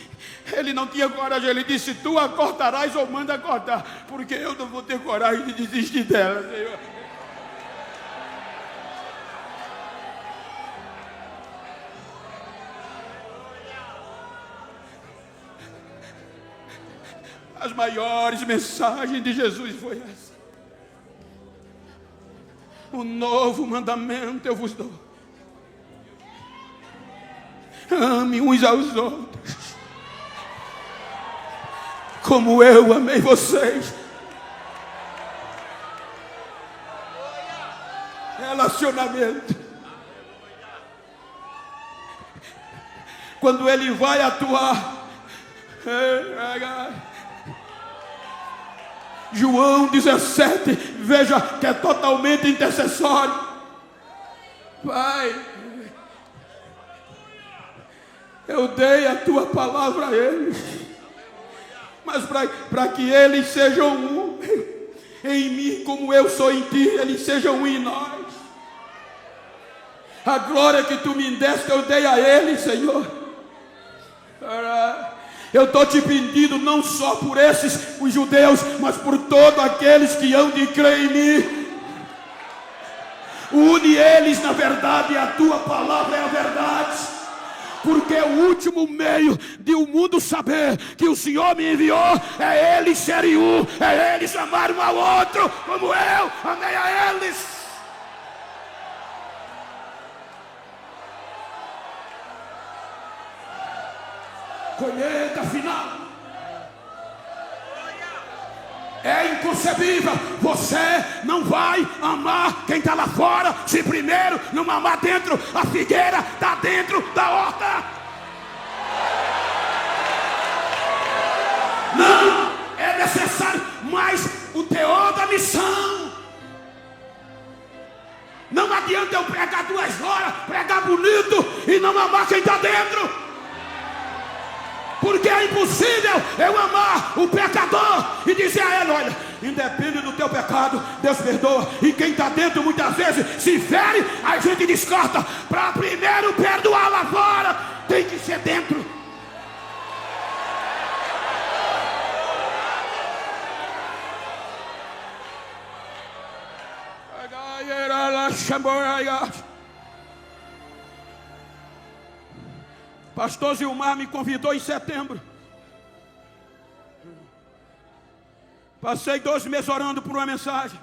Ele não tinha coragem, ele disse: tu a cortarás ou manda cortar, porque eu não vou ter coragem de desistir dela, Senhor. As maiores mensagens de Jesus foi essa: um novo mandamento eu vos dou: ame uns aos outros, como eu amei vocês. Relacionamento. Quando ele vai atuar, João 17, veja que é totalmente intercessório. Pai, eu dei a tua palavra a eles, mas para que eles sejam um em mim, como eu sou em ti, eles sejam um em nós. A glória que tu me deste, eu dei a eles, Senhor. Eu estou te pedindo não só por os judeus, mas por todos aqueles que hão de crer em mim. Une eles na verdade, a tua palavra é a verdade. Porque o último meio de o mundo saber que o Senhor me enviou é eles serem um, é eles amarem um ao outro, como eu amei a eles. Colheita final. É inconcebível. Você não vai amar quem está lá fora se primeiro não amar dentro. A figueira está dentro da horta. Não é necessário mais o teor da missão. Não adianta eu pregar 2 horas, pregar bonito e não amar quem está dentro. Porque é impossível eu amar o pecador e dizer a ele: olha, independe do teu pecado, Deus perdoa. E quem está dentro muitas vezes se fere, a gente descarta. Para primeiro perdoar lá fora, tem que ser dentro. Pastor Zilmar me convidou em setembro. Passei 2 meses orando por uma mensagem.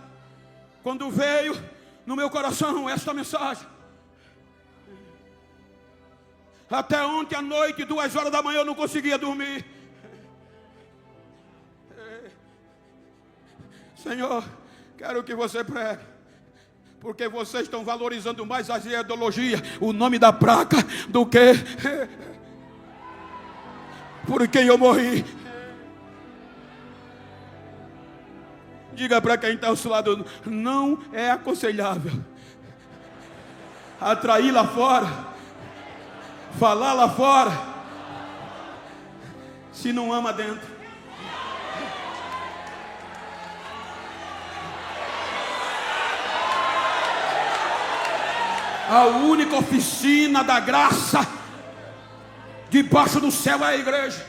Quando veio no meu coração esta mensagem, até ontem à noite, 2 horas da manhã, eu não conseguia dormir. Senhor, quero que você pregue, porque vocês estão valorizando mais a ideologia, o nome da placa, do que por quem eu morri. Diga para quem está ao seu lado: não é aconselhável atrair lá fora, falar lá fora, se não ama dentro. A única oficina da graça debaixo do céu é a igreja.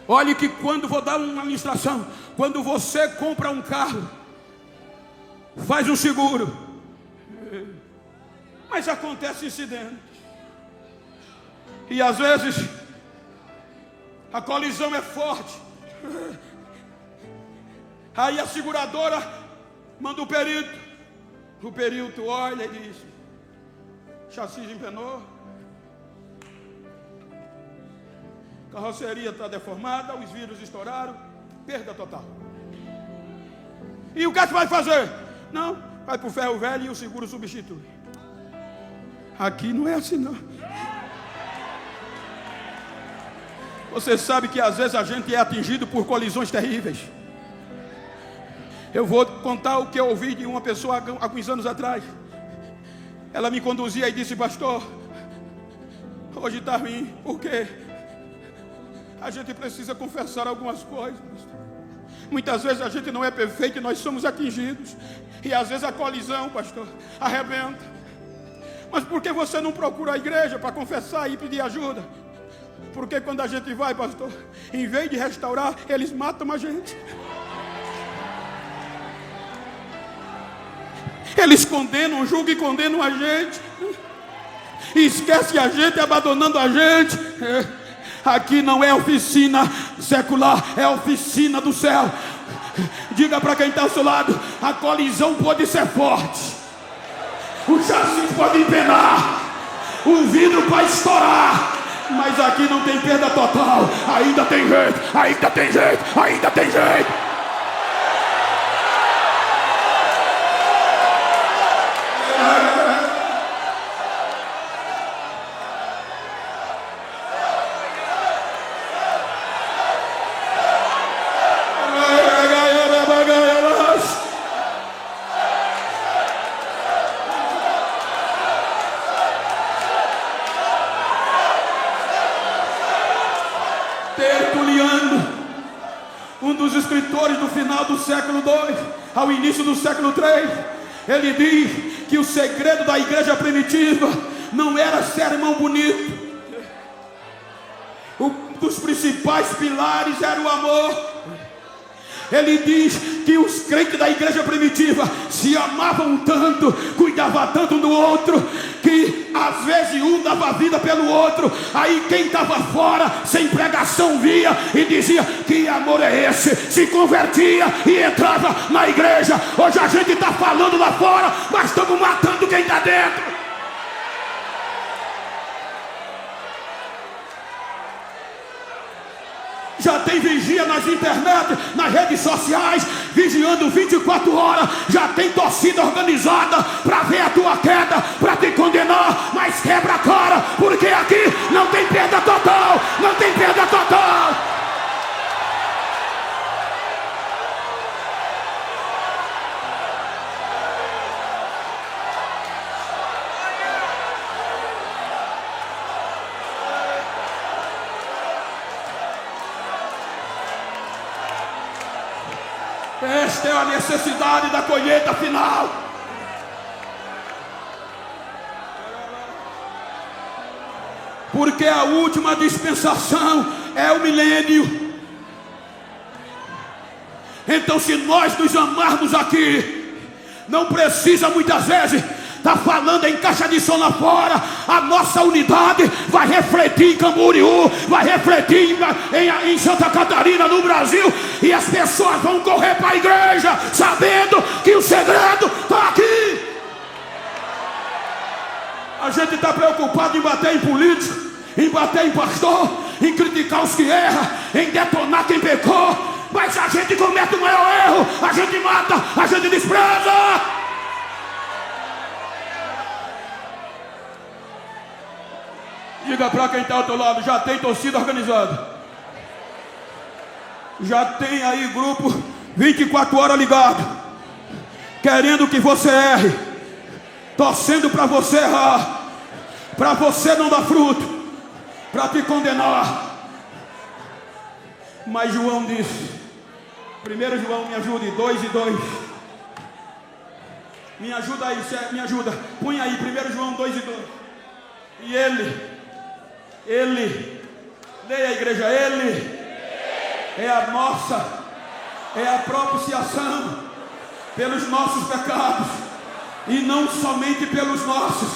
Olhe que quando vou dar uma ministração, quando você compra um carro, faz um seguro, mas acontece incidente, e às vezes a colisão é forte, aí a seguradora manda o perito olha e diz: chassi empenou, carroceria está deformada, os vidros estouraram, perda total. E o que é que vai fazer? Não, vai para o ferro velho e o seguro substitui. Aqui não é assim não. Você sabe que às vezes a gente é atingido por colisões terríveis. Eu vou contar o que eu ouvi de uma pessoa há alguns anos atrás. Ela me conduzia e disse: pastor, hoje está ruim. Por quê? A gente precisa confessar algumas coisas. Muitas vezes a gente não é perfeito e nós somos atingidos. E às vezes a colisão, pastor, arrebenta. Mas por que você não procura a igreja para confessar e pedir ajuda? Porque quando a gente vai, pastor, em vez de restaurar, eles matam a gente. Eles condenam, julgam e condenam a gente. E esquece a gente, abandonando a gente. Aqui não é oficina secular, é oficina do céu. Diga para quem está ao seu lado: a colisão pode ser forte, o chassi pode empenar, o vidro pode estourar, mas aqui não tem perda total. Ainda tem jeito, ainda tem jeito, ainda tem jeito. Tertuliano, um dos escritores do final do século II ao início do século III, ele diz que o segredo da igreja primitiva não era sermão bonito. Um dos principais pilares era o amor. Ele diz que os crentes da igreja primitiva se amavam tanto, cuidavam tanto um do outro, que às vezes um dava a vida pelo outro. Aí quem estava fora, sem pregação, via e dizia: que amor é esse? Se convertia e entrava na igreja. Hoje a gente está falando lá fora, mas estamos matando quem está dentro. Já tem vigia nas internet, nas redes sociais, vigiando 24 horas. Já tem torcida organizada para ver a tua queda, para te condenar. Mas quebra a cara, porque aqui não tem perda total. Não tem perda total. Esta é a necessidade da colheita final. Porque a última dispensação é o milênio. Então, se nós nos amarmos aqui, não precisa muitas vezes estar falando em caixa de som lá fora. A nossa unidade vai refletir em Camboriú, vai refletir em Santa Catarina, no Brasil. E as pessoas vão correr para a igreja, sabendo que o segredo está aqui. A gente está preocupado em bater em político, em bater em pastor, em criticar os que erram, em detonar quem pecou. Mas a gente comete o maior erro, a gente mata, a gente despreza. Diga para quem está ao teu lado: já tem torcida organizada. Já tem aí grupo 24 horas ligado, querendo que você erre, torcendo para você errar, para você não dar fruto, para te condenar. Mas João disse, 1 João, me ajude, 2 e 2. Me ajuda aí, me ajuda. Põe aí, 1 João 2 e 2. E ele, leia a igreja, ele é a propiciação pelos nossos pecados, e não somente pelos nossos,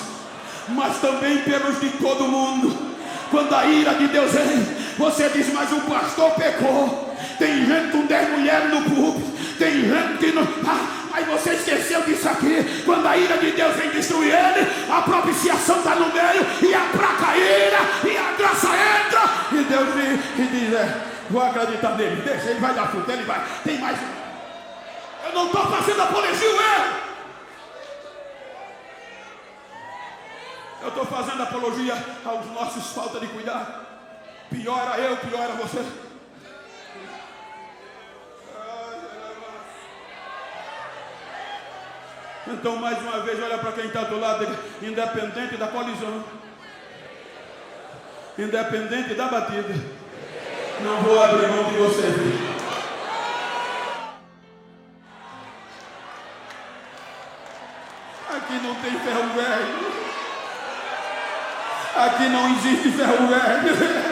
mas também pelos de todo mundo. Quando a ira de Deus vem, você diz: mas o pastor pecou. Tem gente com 10 mulheres no púlpito, tem gente que não... Mas você esqueceu disso aqui. Quando a ira de Deus vem destruir ele, a propiciação está no meio, e a placa ira, e a graça entra, e Deus diz: vou acreditar nele, deixa, ele vai dar fruto, ele vai. Tem mais. Eu não estou fazendo apologia ao erro, eu estou fazendo apologia aos nossos falta de cuidado. Pior era eu, pior era você. Então, mais uma vez, olha para quem está do lado, independente da colisão, independente da batida, não vou abrir mão de você. Aqui não tem ferro velho, aqui não existe ferro velho.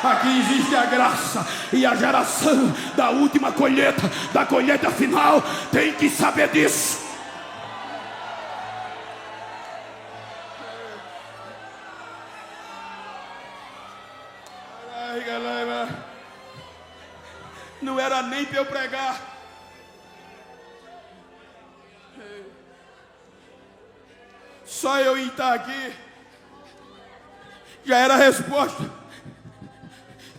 Aqui existe a graça, e a geração da última colheita, da colheita final, tem que saber disso. Não era nem para eu pregar. Só eu estar aqui já era a resposta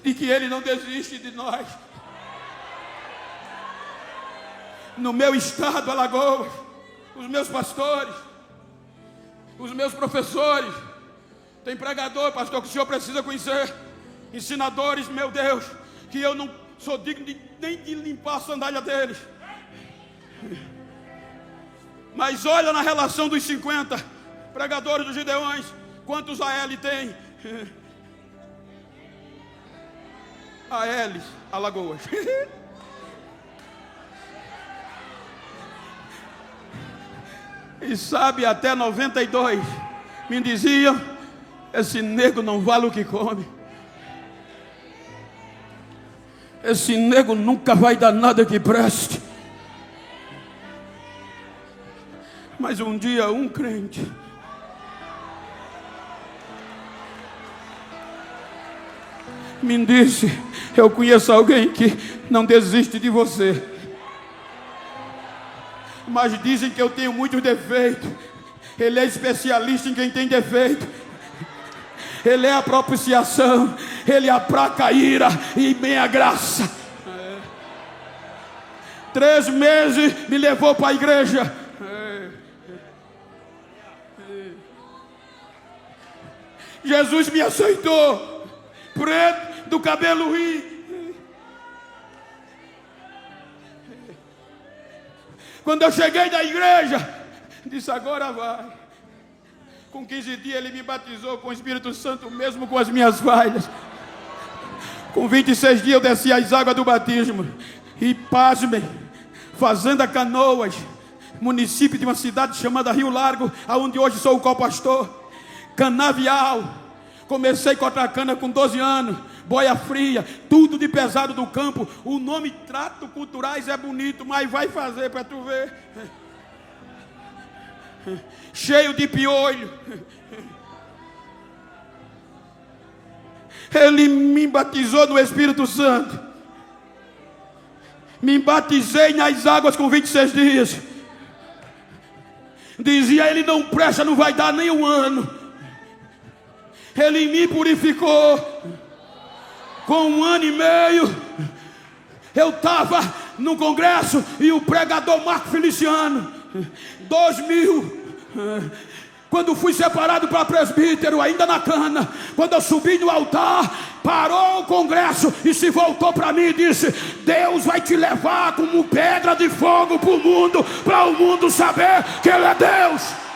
de que Ele não desiste de nós. No meu estado, Alagoas, os meus pastores, os meus professores, tem pregador, pastor, que o senhor precisa conhecer, ensinadores, meu Deus, que eu não sou digno nem de limpar a sandália deles. Mas olha na relação dos 50 pregadores dos Gideões, quantos AL tem? AL, Alagoas. E sabe, até 92 me diziam: esse nego não vale o que come, esse nego nunca vai dar nada que preste. Mas um dia um crente me disse: eu conheço alguém que não desiste de você, mas dizem que eu tenho muitos defeitos. Ele é especialista em quem tem defeito. Ele é a propiciação, Ele aplaca a ira e meia graça. 3 meses me levou para a igreja. Jesus me aceitou, preto, do cabelo rio. Quando eu cheguei da igreja, disse: agora vai. Com 15 dias ele me batizou com o Espírito Santo, mesmo com as minhas falhas. Com 26 dias eu desci as águas do batismo. E pasmem, Fazenda Canoas, município de uma cidade chamada Rio Largo, aonde hoje sou o co-pastor. Canavial, comecei a cortar cana com 12 anos, boia fria, tudo de pesado do campo. O nome Trato Culturais é bonito, mas vai fazer para tu ver. Cheio de piolho. Ele me batizou no Espírito Santo. Me batizei nas águas com 26 dias. Dizia: ele não presta, não vai dar nem um ano. Ele me purificou. Com 1 ano e meio, eu estava no congresso e o pregador Marco Feliciano, 2000, quando fui separado para presbítero, ainda na cana, quando eu subi no altar, parou o congresso e se voltou para mim e disse: Deus vai te levar como pedra de fogo para o mundo, para o mundo saber que Ele é Deus.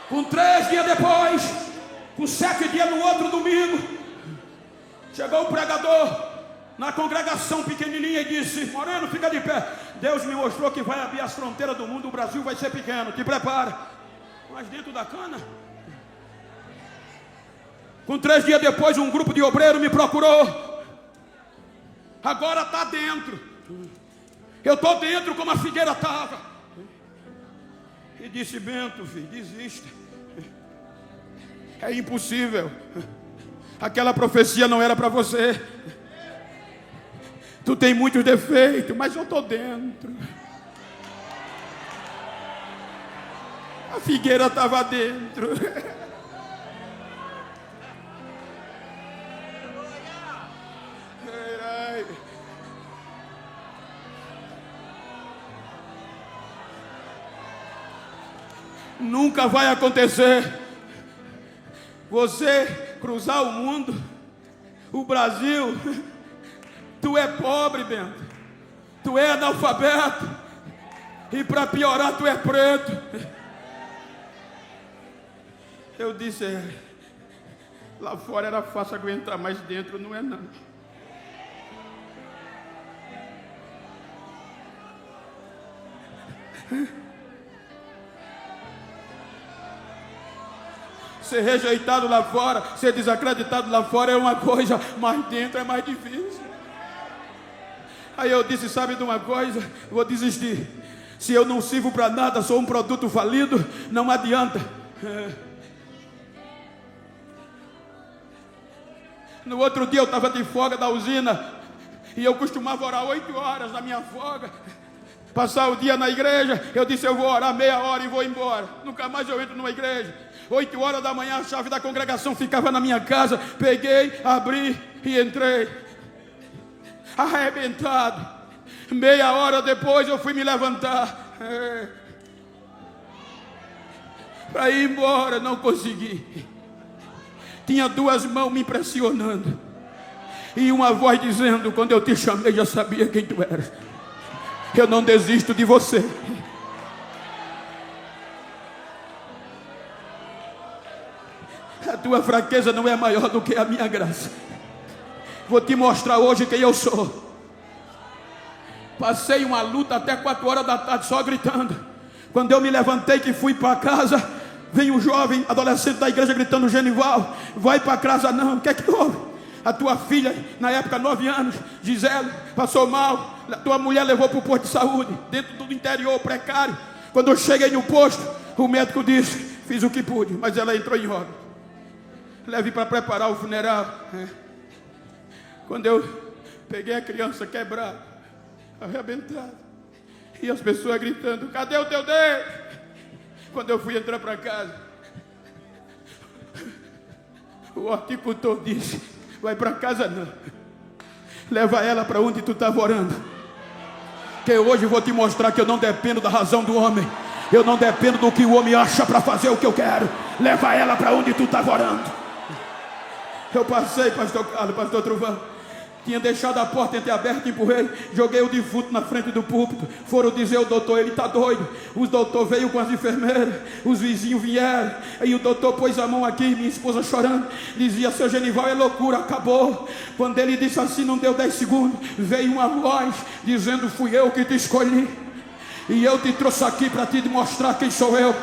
Com 3 dias depois, com 7 dias no outro domingo, chegou o pregador na congregação pequenininha e disse: Moreno, fica de pé. Deus me mostrou que vai abrir as fronteiras do mundo, o Brasil vai ser pequeno, te prepara. Mas dentro da cana. Com 3 dias depois, um grupo de obreiros me procurou. Agora está dentro. Eu estou dentro como a figueira estava. E disse: Bento, filho, desista. É impossível. Aquela profecia não era para você. Tu tem muitos defeitos, mas eu estou dentro. A figueira estava dentro. Nunca vai acontecer você cruzar o mundo, o Brasil. Tu é pobre, Bento. Tu é analfabeto. E para piorar, tu é preto. Eu disse: lá fora era fácil aguentar, mas dentro não é não. Ser rejeitado lá fora, ser desacreditado lá fora é uma coisa, mas dentro é mais difícil. Aí eu disse: sabe de uma coisa? Vou desistir. Se eu não sirvo para nada, sou um produto falido, não adianta. No outro dia eu estava de folga da usina, e eu costumava orar 8 horas na minha folga, passar o dia na igreja. Eu disse: eu vou orar meia hora e vou embora. Nunca mais eu entro numa igreja. 8 horas da manhã a chave da congregação ficava na minha casa. Peguei, abri e entrei, arrebentado. Meia hora depois eu fui me levantar para ir embora, não consegui. Tinha 2 mãos me impressionando e uma voz dizendo: quando eu te chamei já sabia quem tu eras. Eu não desisto de você. A tua fraqueza não é maior do que a minha graça. Vou te mostrar hoje quem eu sou. Passei uma luta até 4 horas da tarde só gritando. Quando eu me levantei que fui para casa, vem um jovem adolescente da igreja gritando: Genival, vai para casa não. O que é que houve? A tua filha, na época 9 anos, Gisele, passou mal. A tua mulher levou para o posto de saúde, dentro do interior, precário. Quando eu cheguei no posto, o médico disse: fiz o que pude, mas ela entrou em óbito. Leve para preparar o funeral. Quando eu peguei a criança quebrada, arrebentado. E as pessoas gritando: cadê o teu Deus? Quando eu fui entrar para casa, o horticultor disse: vai para casa não, leva ela para onde tu estava orando, que hoje eu vou te mostrar que eu não dependo da razão do homem, eu não dependo do que o homem acha para fazer o que eu quero. Leva ela para onde tu estava orando. Eu passei, pastor Carlos, pastor Trovão, tinha deixado a porta entreaberta, empurrei, joguei o defunto na frente do púlpito. Foram dizer ao doutor: ele está doido. Os doutor veio com as enfermeiras, os vizinhos vieram, aí o doutor pôs a mão aqui, minha esposa chorando, dizia: seu Genival, é loucura, acabou. Quando ele disse assim, não deu 10 segundos, veio uma voz dizendo: fui eu que te escolhi, e eu te trouxe aqui para te mostrar quem sou eu,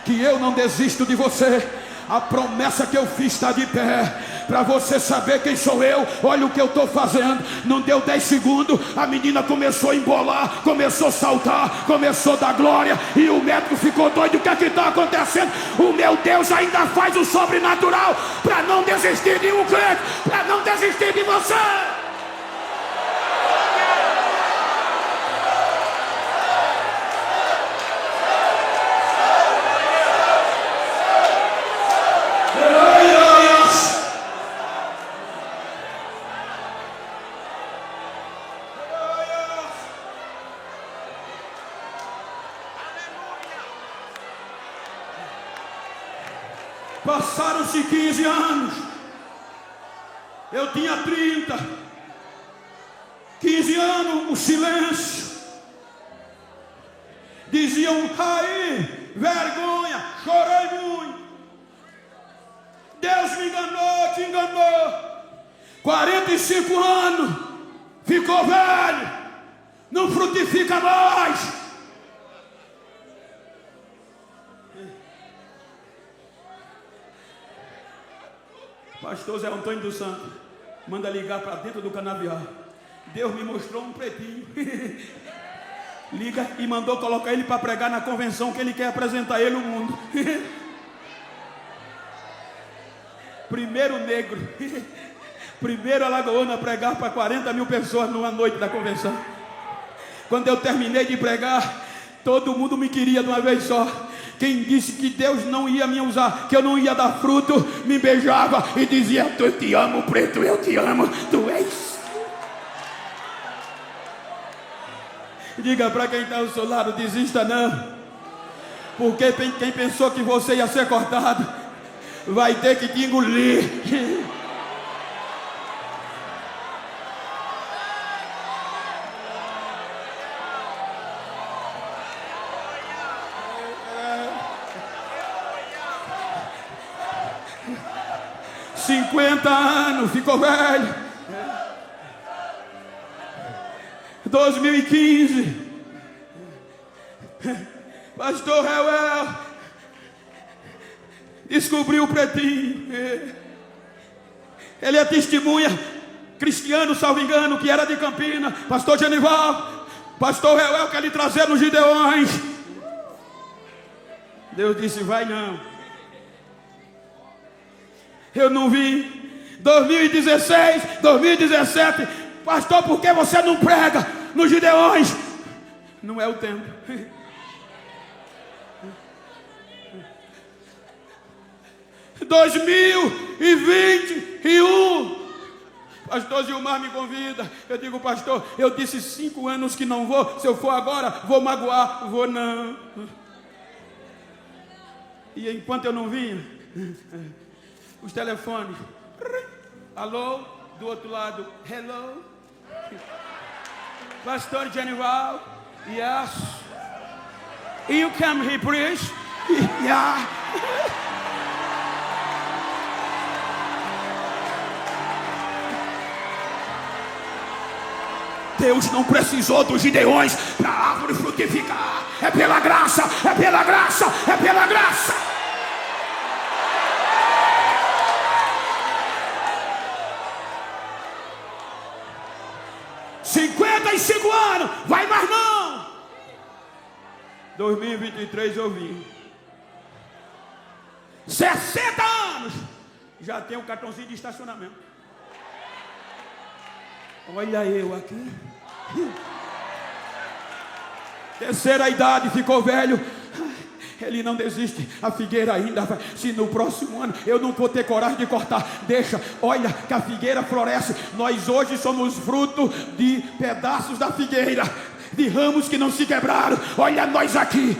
que eu não desisto de você. A promessa que eu fiz está de pé. Para você saber quem sou eu, olha o que eu estou fazendo. Não deu 10 segundos, a menina começou a embolar, começou a saltar, começou a dar glória, e o médico ficou doido. O que é que está acontecendo? O meu Deus ainda faz o sobrenatural para não desistir de um crente, para não desistir de você. Passaram-se 15 anos, eu tinha 30, 15 anos, o silêncio. Diziam: aí, vergonha, chorei muito, Deus me enganou, te enganou. 45 anos, ficou velho, não frutifica mais. Pastor Zé Antônio dos Santos manda ligar para dentro do canavial. Deus me mostrou um pretinho. Liga e mandou colocar ele para pregar na convenção que ele quer apresentar ele ao mundo. Primeiro negro, primeiro alagoano a pregar para 40 mil pessoas numa noite da convenção. Quando eu terminei de pregar, todo mundo me queria de uma vez só. Quem disse que Deus não ia me usar, que eu não ia dar fruto, me beijava e dizia: eu te amo, preto, eu te amo, tu és. Diga para quem está ao seu lado: desista não, porque quem pensou que você ia ser cortado, vai ter que te engolir. Anos, ficou velho. 2015, pastor Reuel descobriu o pretinho. Ele é testemunha, cristiano, salvo engano, que era de Campina. Pastor Genival, pastor Reuel quer lhe trazer nos Gideões. Deus disse: vai não. Eu não vim. 2016, 2017, pastor, por que você não prega nos Gideões? Não é o tempo. 2021, pastor Gilmar me convida. Eu digo: pastor, eu disse 5 anos que não vou. Se eu for agora, vou magoar. Vou não. E enquanto eu não vinha, os telefones. Alô, do outro lado, hello, pastor Genival, yes, you come here, please, yeah. Deus não precisou dos Gideões para a árvore frutificar. É pela graça, é pela graça, é pela graça. Vai mais não. 2023 eu vim. 60 anos. Já tenho um cartãozinho de estacionamento. Olha eu aqui. terceira idade, ficou velho. Ele não desiste, a figueira ainda vai. Se no próximo ano eu não vou ter coragem de cortar, deixa, olha que a figueira floresce. Nós hoje somos fruto de pedaços da figueira, de ramos que não se quebraram. Olha nós aqui.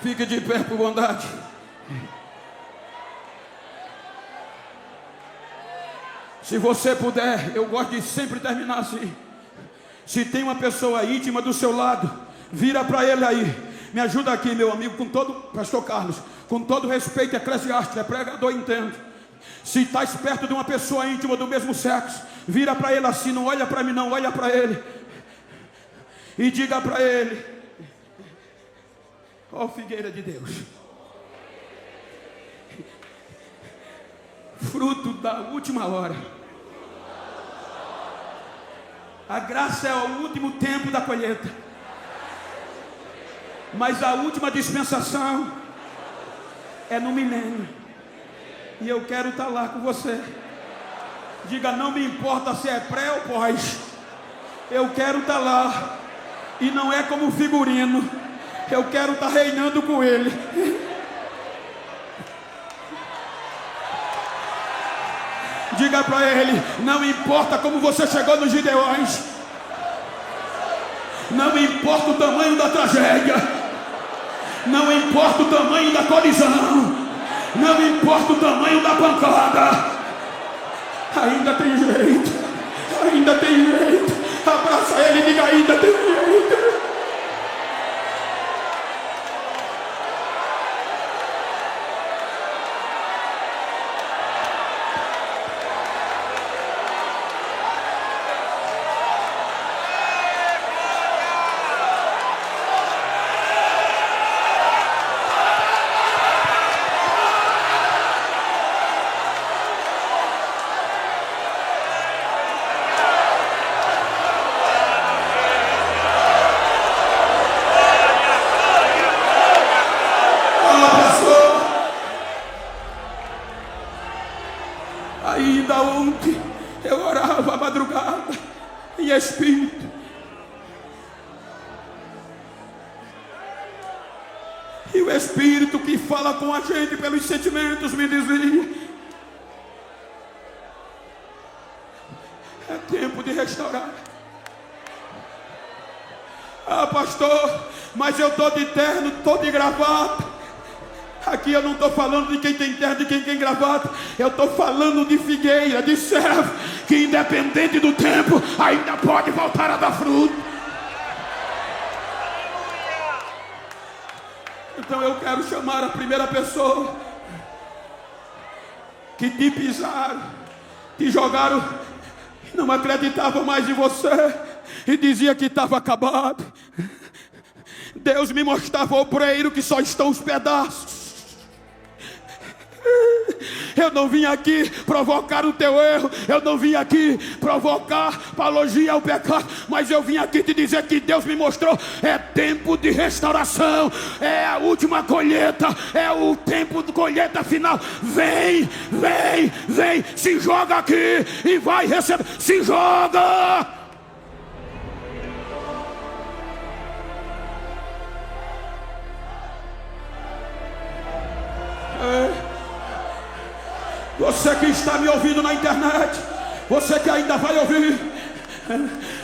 Fique de pé por bondade. Se você puder, eu gosto de sempre terminar assim. Se tem uma pessoa íntima do seu lado, vira para ele aí. Me ajuda aqui, meu amigo, com todo, pastor Carlos, com todo respeito eclesiástico, é pregador, entendo. Se está perto de uma pessoa íntima do mesmo sexo, vira para ele assim, não olha para mim não, olha para ele. E diga para ele: ó figueira de Deus, fruto da última hora. A graça é o último tempo da colheita, mas a última dispensação é no milênio. E eu quero estar lá com você. Diga: não me importa se é pré ou pós, eu quero estar lá. E não é como figurino, eu quero estar reinando com ele. Diga para ele: não importa como você chegou nos Gideões, não importa o tamanho da tragédia, não importa o tamanho da colisão, não importa o tamanho da pancada, ainda tem jeito, ainda tem jeito. Abraça ele e diga: ainda tem jeito. Ainda ontem eu orava à madrugada em espírito, e o Espírito que fala com a gente pelos sentimentos me dizia: é tempo de restaurar. Ah, pastor, mas eu estou de terno, estou de gravata. Aqui eu não estou falando de quem tem terra, de quem tem gravata. Eu estou falando de figueira, de servo, que independente do tempo, ainda pode voltar a dar fruto. Então eu quero chamar a primeira pessoa que te pisaram, te jogaram, não acreditavam mais em você e dizia que estava acabado. Deus me mostrava o obreiro que só estão os pedaços. Eu não vim aqui provocar o teu erro, eu não vim aqui provocar apologia ao pecado, mas eu vim aqui te dizer que Deus me mostrou: é tempo de restauração, é a última colheita, é o tempo de colheita final. Vem, vem, vem, se joga aqui e vai receber, se joga. Você que está me ouvindo na internet, você que ainda vai ouvir,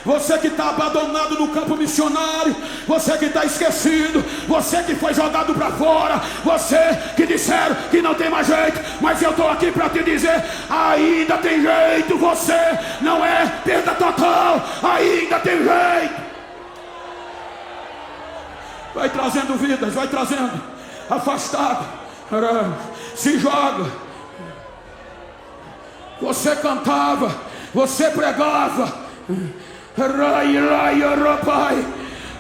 você que está abandonado no campo missionário, você que está esquecido, você que foi jogado para fora, você que disseram que não tem mais jeito, mas eu estou aqui para te dizer: ainda tem jeito. Você não é perda total, ainda tem jeito. Vai trazendo vidas, vai trazendo, afastado, se joga. Você cantava, você pregava,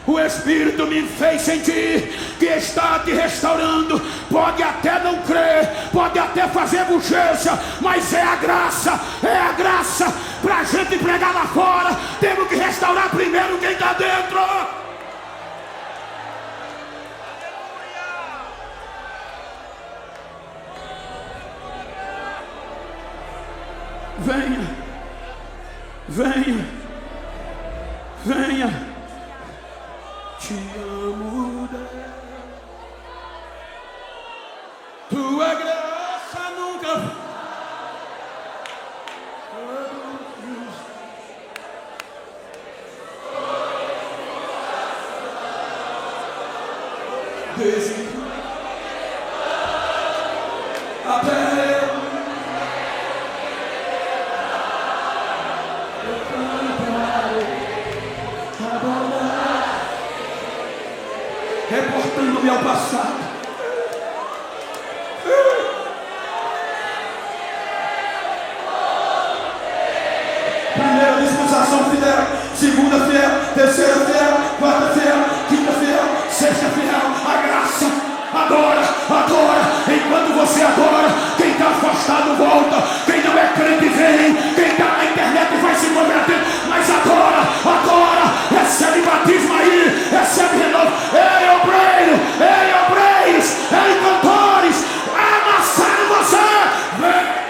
o Espírito me fez sentir que está te restaurando. Pode até não crer, pode até fazer bochecha, mas é a graça para a gente pregar lá fora. Temos que restaurar primeiro quem está dentro. Venha, venha, Venha. Te amo, Deus. Tua graça nunca. Desde até reportando-me ao passado. Primeira dispensação fiel, segunda fiel, terceira fiel, quarta fiel, quinta fiel, sexta fiel. A graça, adora, adora. Enquanto você adora, quem está afastado volta, quem não é crente vem, quem está na internet vai se converter, mas adora, adora. Recebe batismo aí, recebe renovo. Ei, obreiros, ei, cantores, amassando você. Vem.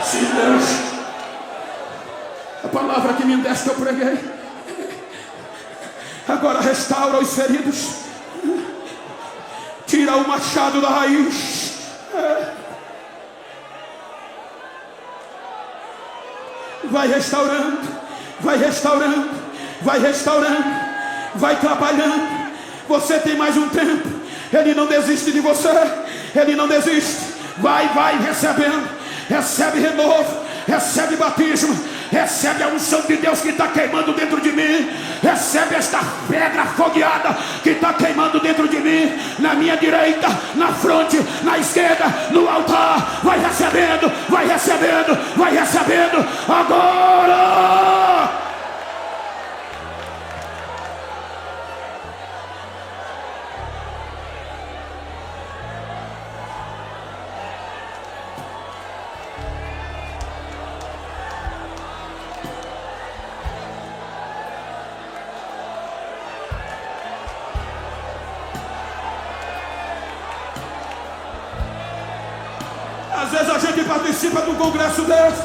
Sim, Deus, a palavra que me deste eu preguei. Agora restaura os feridos, tira o machado da raiz. Vai restaurando, vai restaurando, vai restaurando, vai trabalhando. Você tem mais um tempo. Ele não desiste de você, ele não desiste. Vai recebendo. Recebe renovo, recebe batismo, recebe a unção de Deus que está queimando dentro de mim. Recebe esta pedra fogueada que está queimando dentro de mim, na minha direita, na fronte, na esquerda, no altar. Vai recebendo, vai recebendo, vai recebendo agora. Às vezes a gente participa do congresso desse,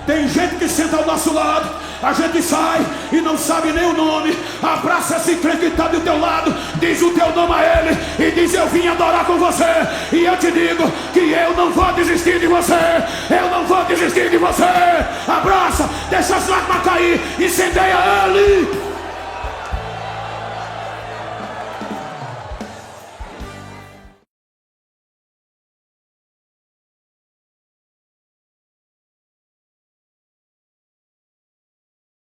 tem gente que senta ao nosso lado, a gente sai e não sabe nem o nome. Abraça esse crente que está do teu lado, diz o teu nome a ele e diz: eu vim adorar com você. E eu te digo que eu não vou desistir de você, eu não vou desistir de você. Abraça, deixa as lágrimas cair, incendeia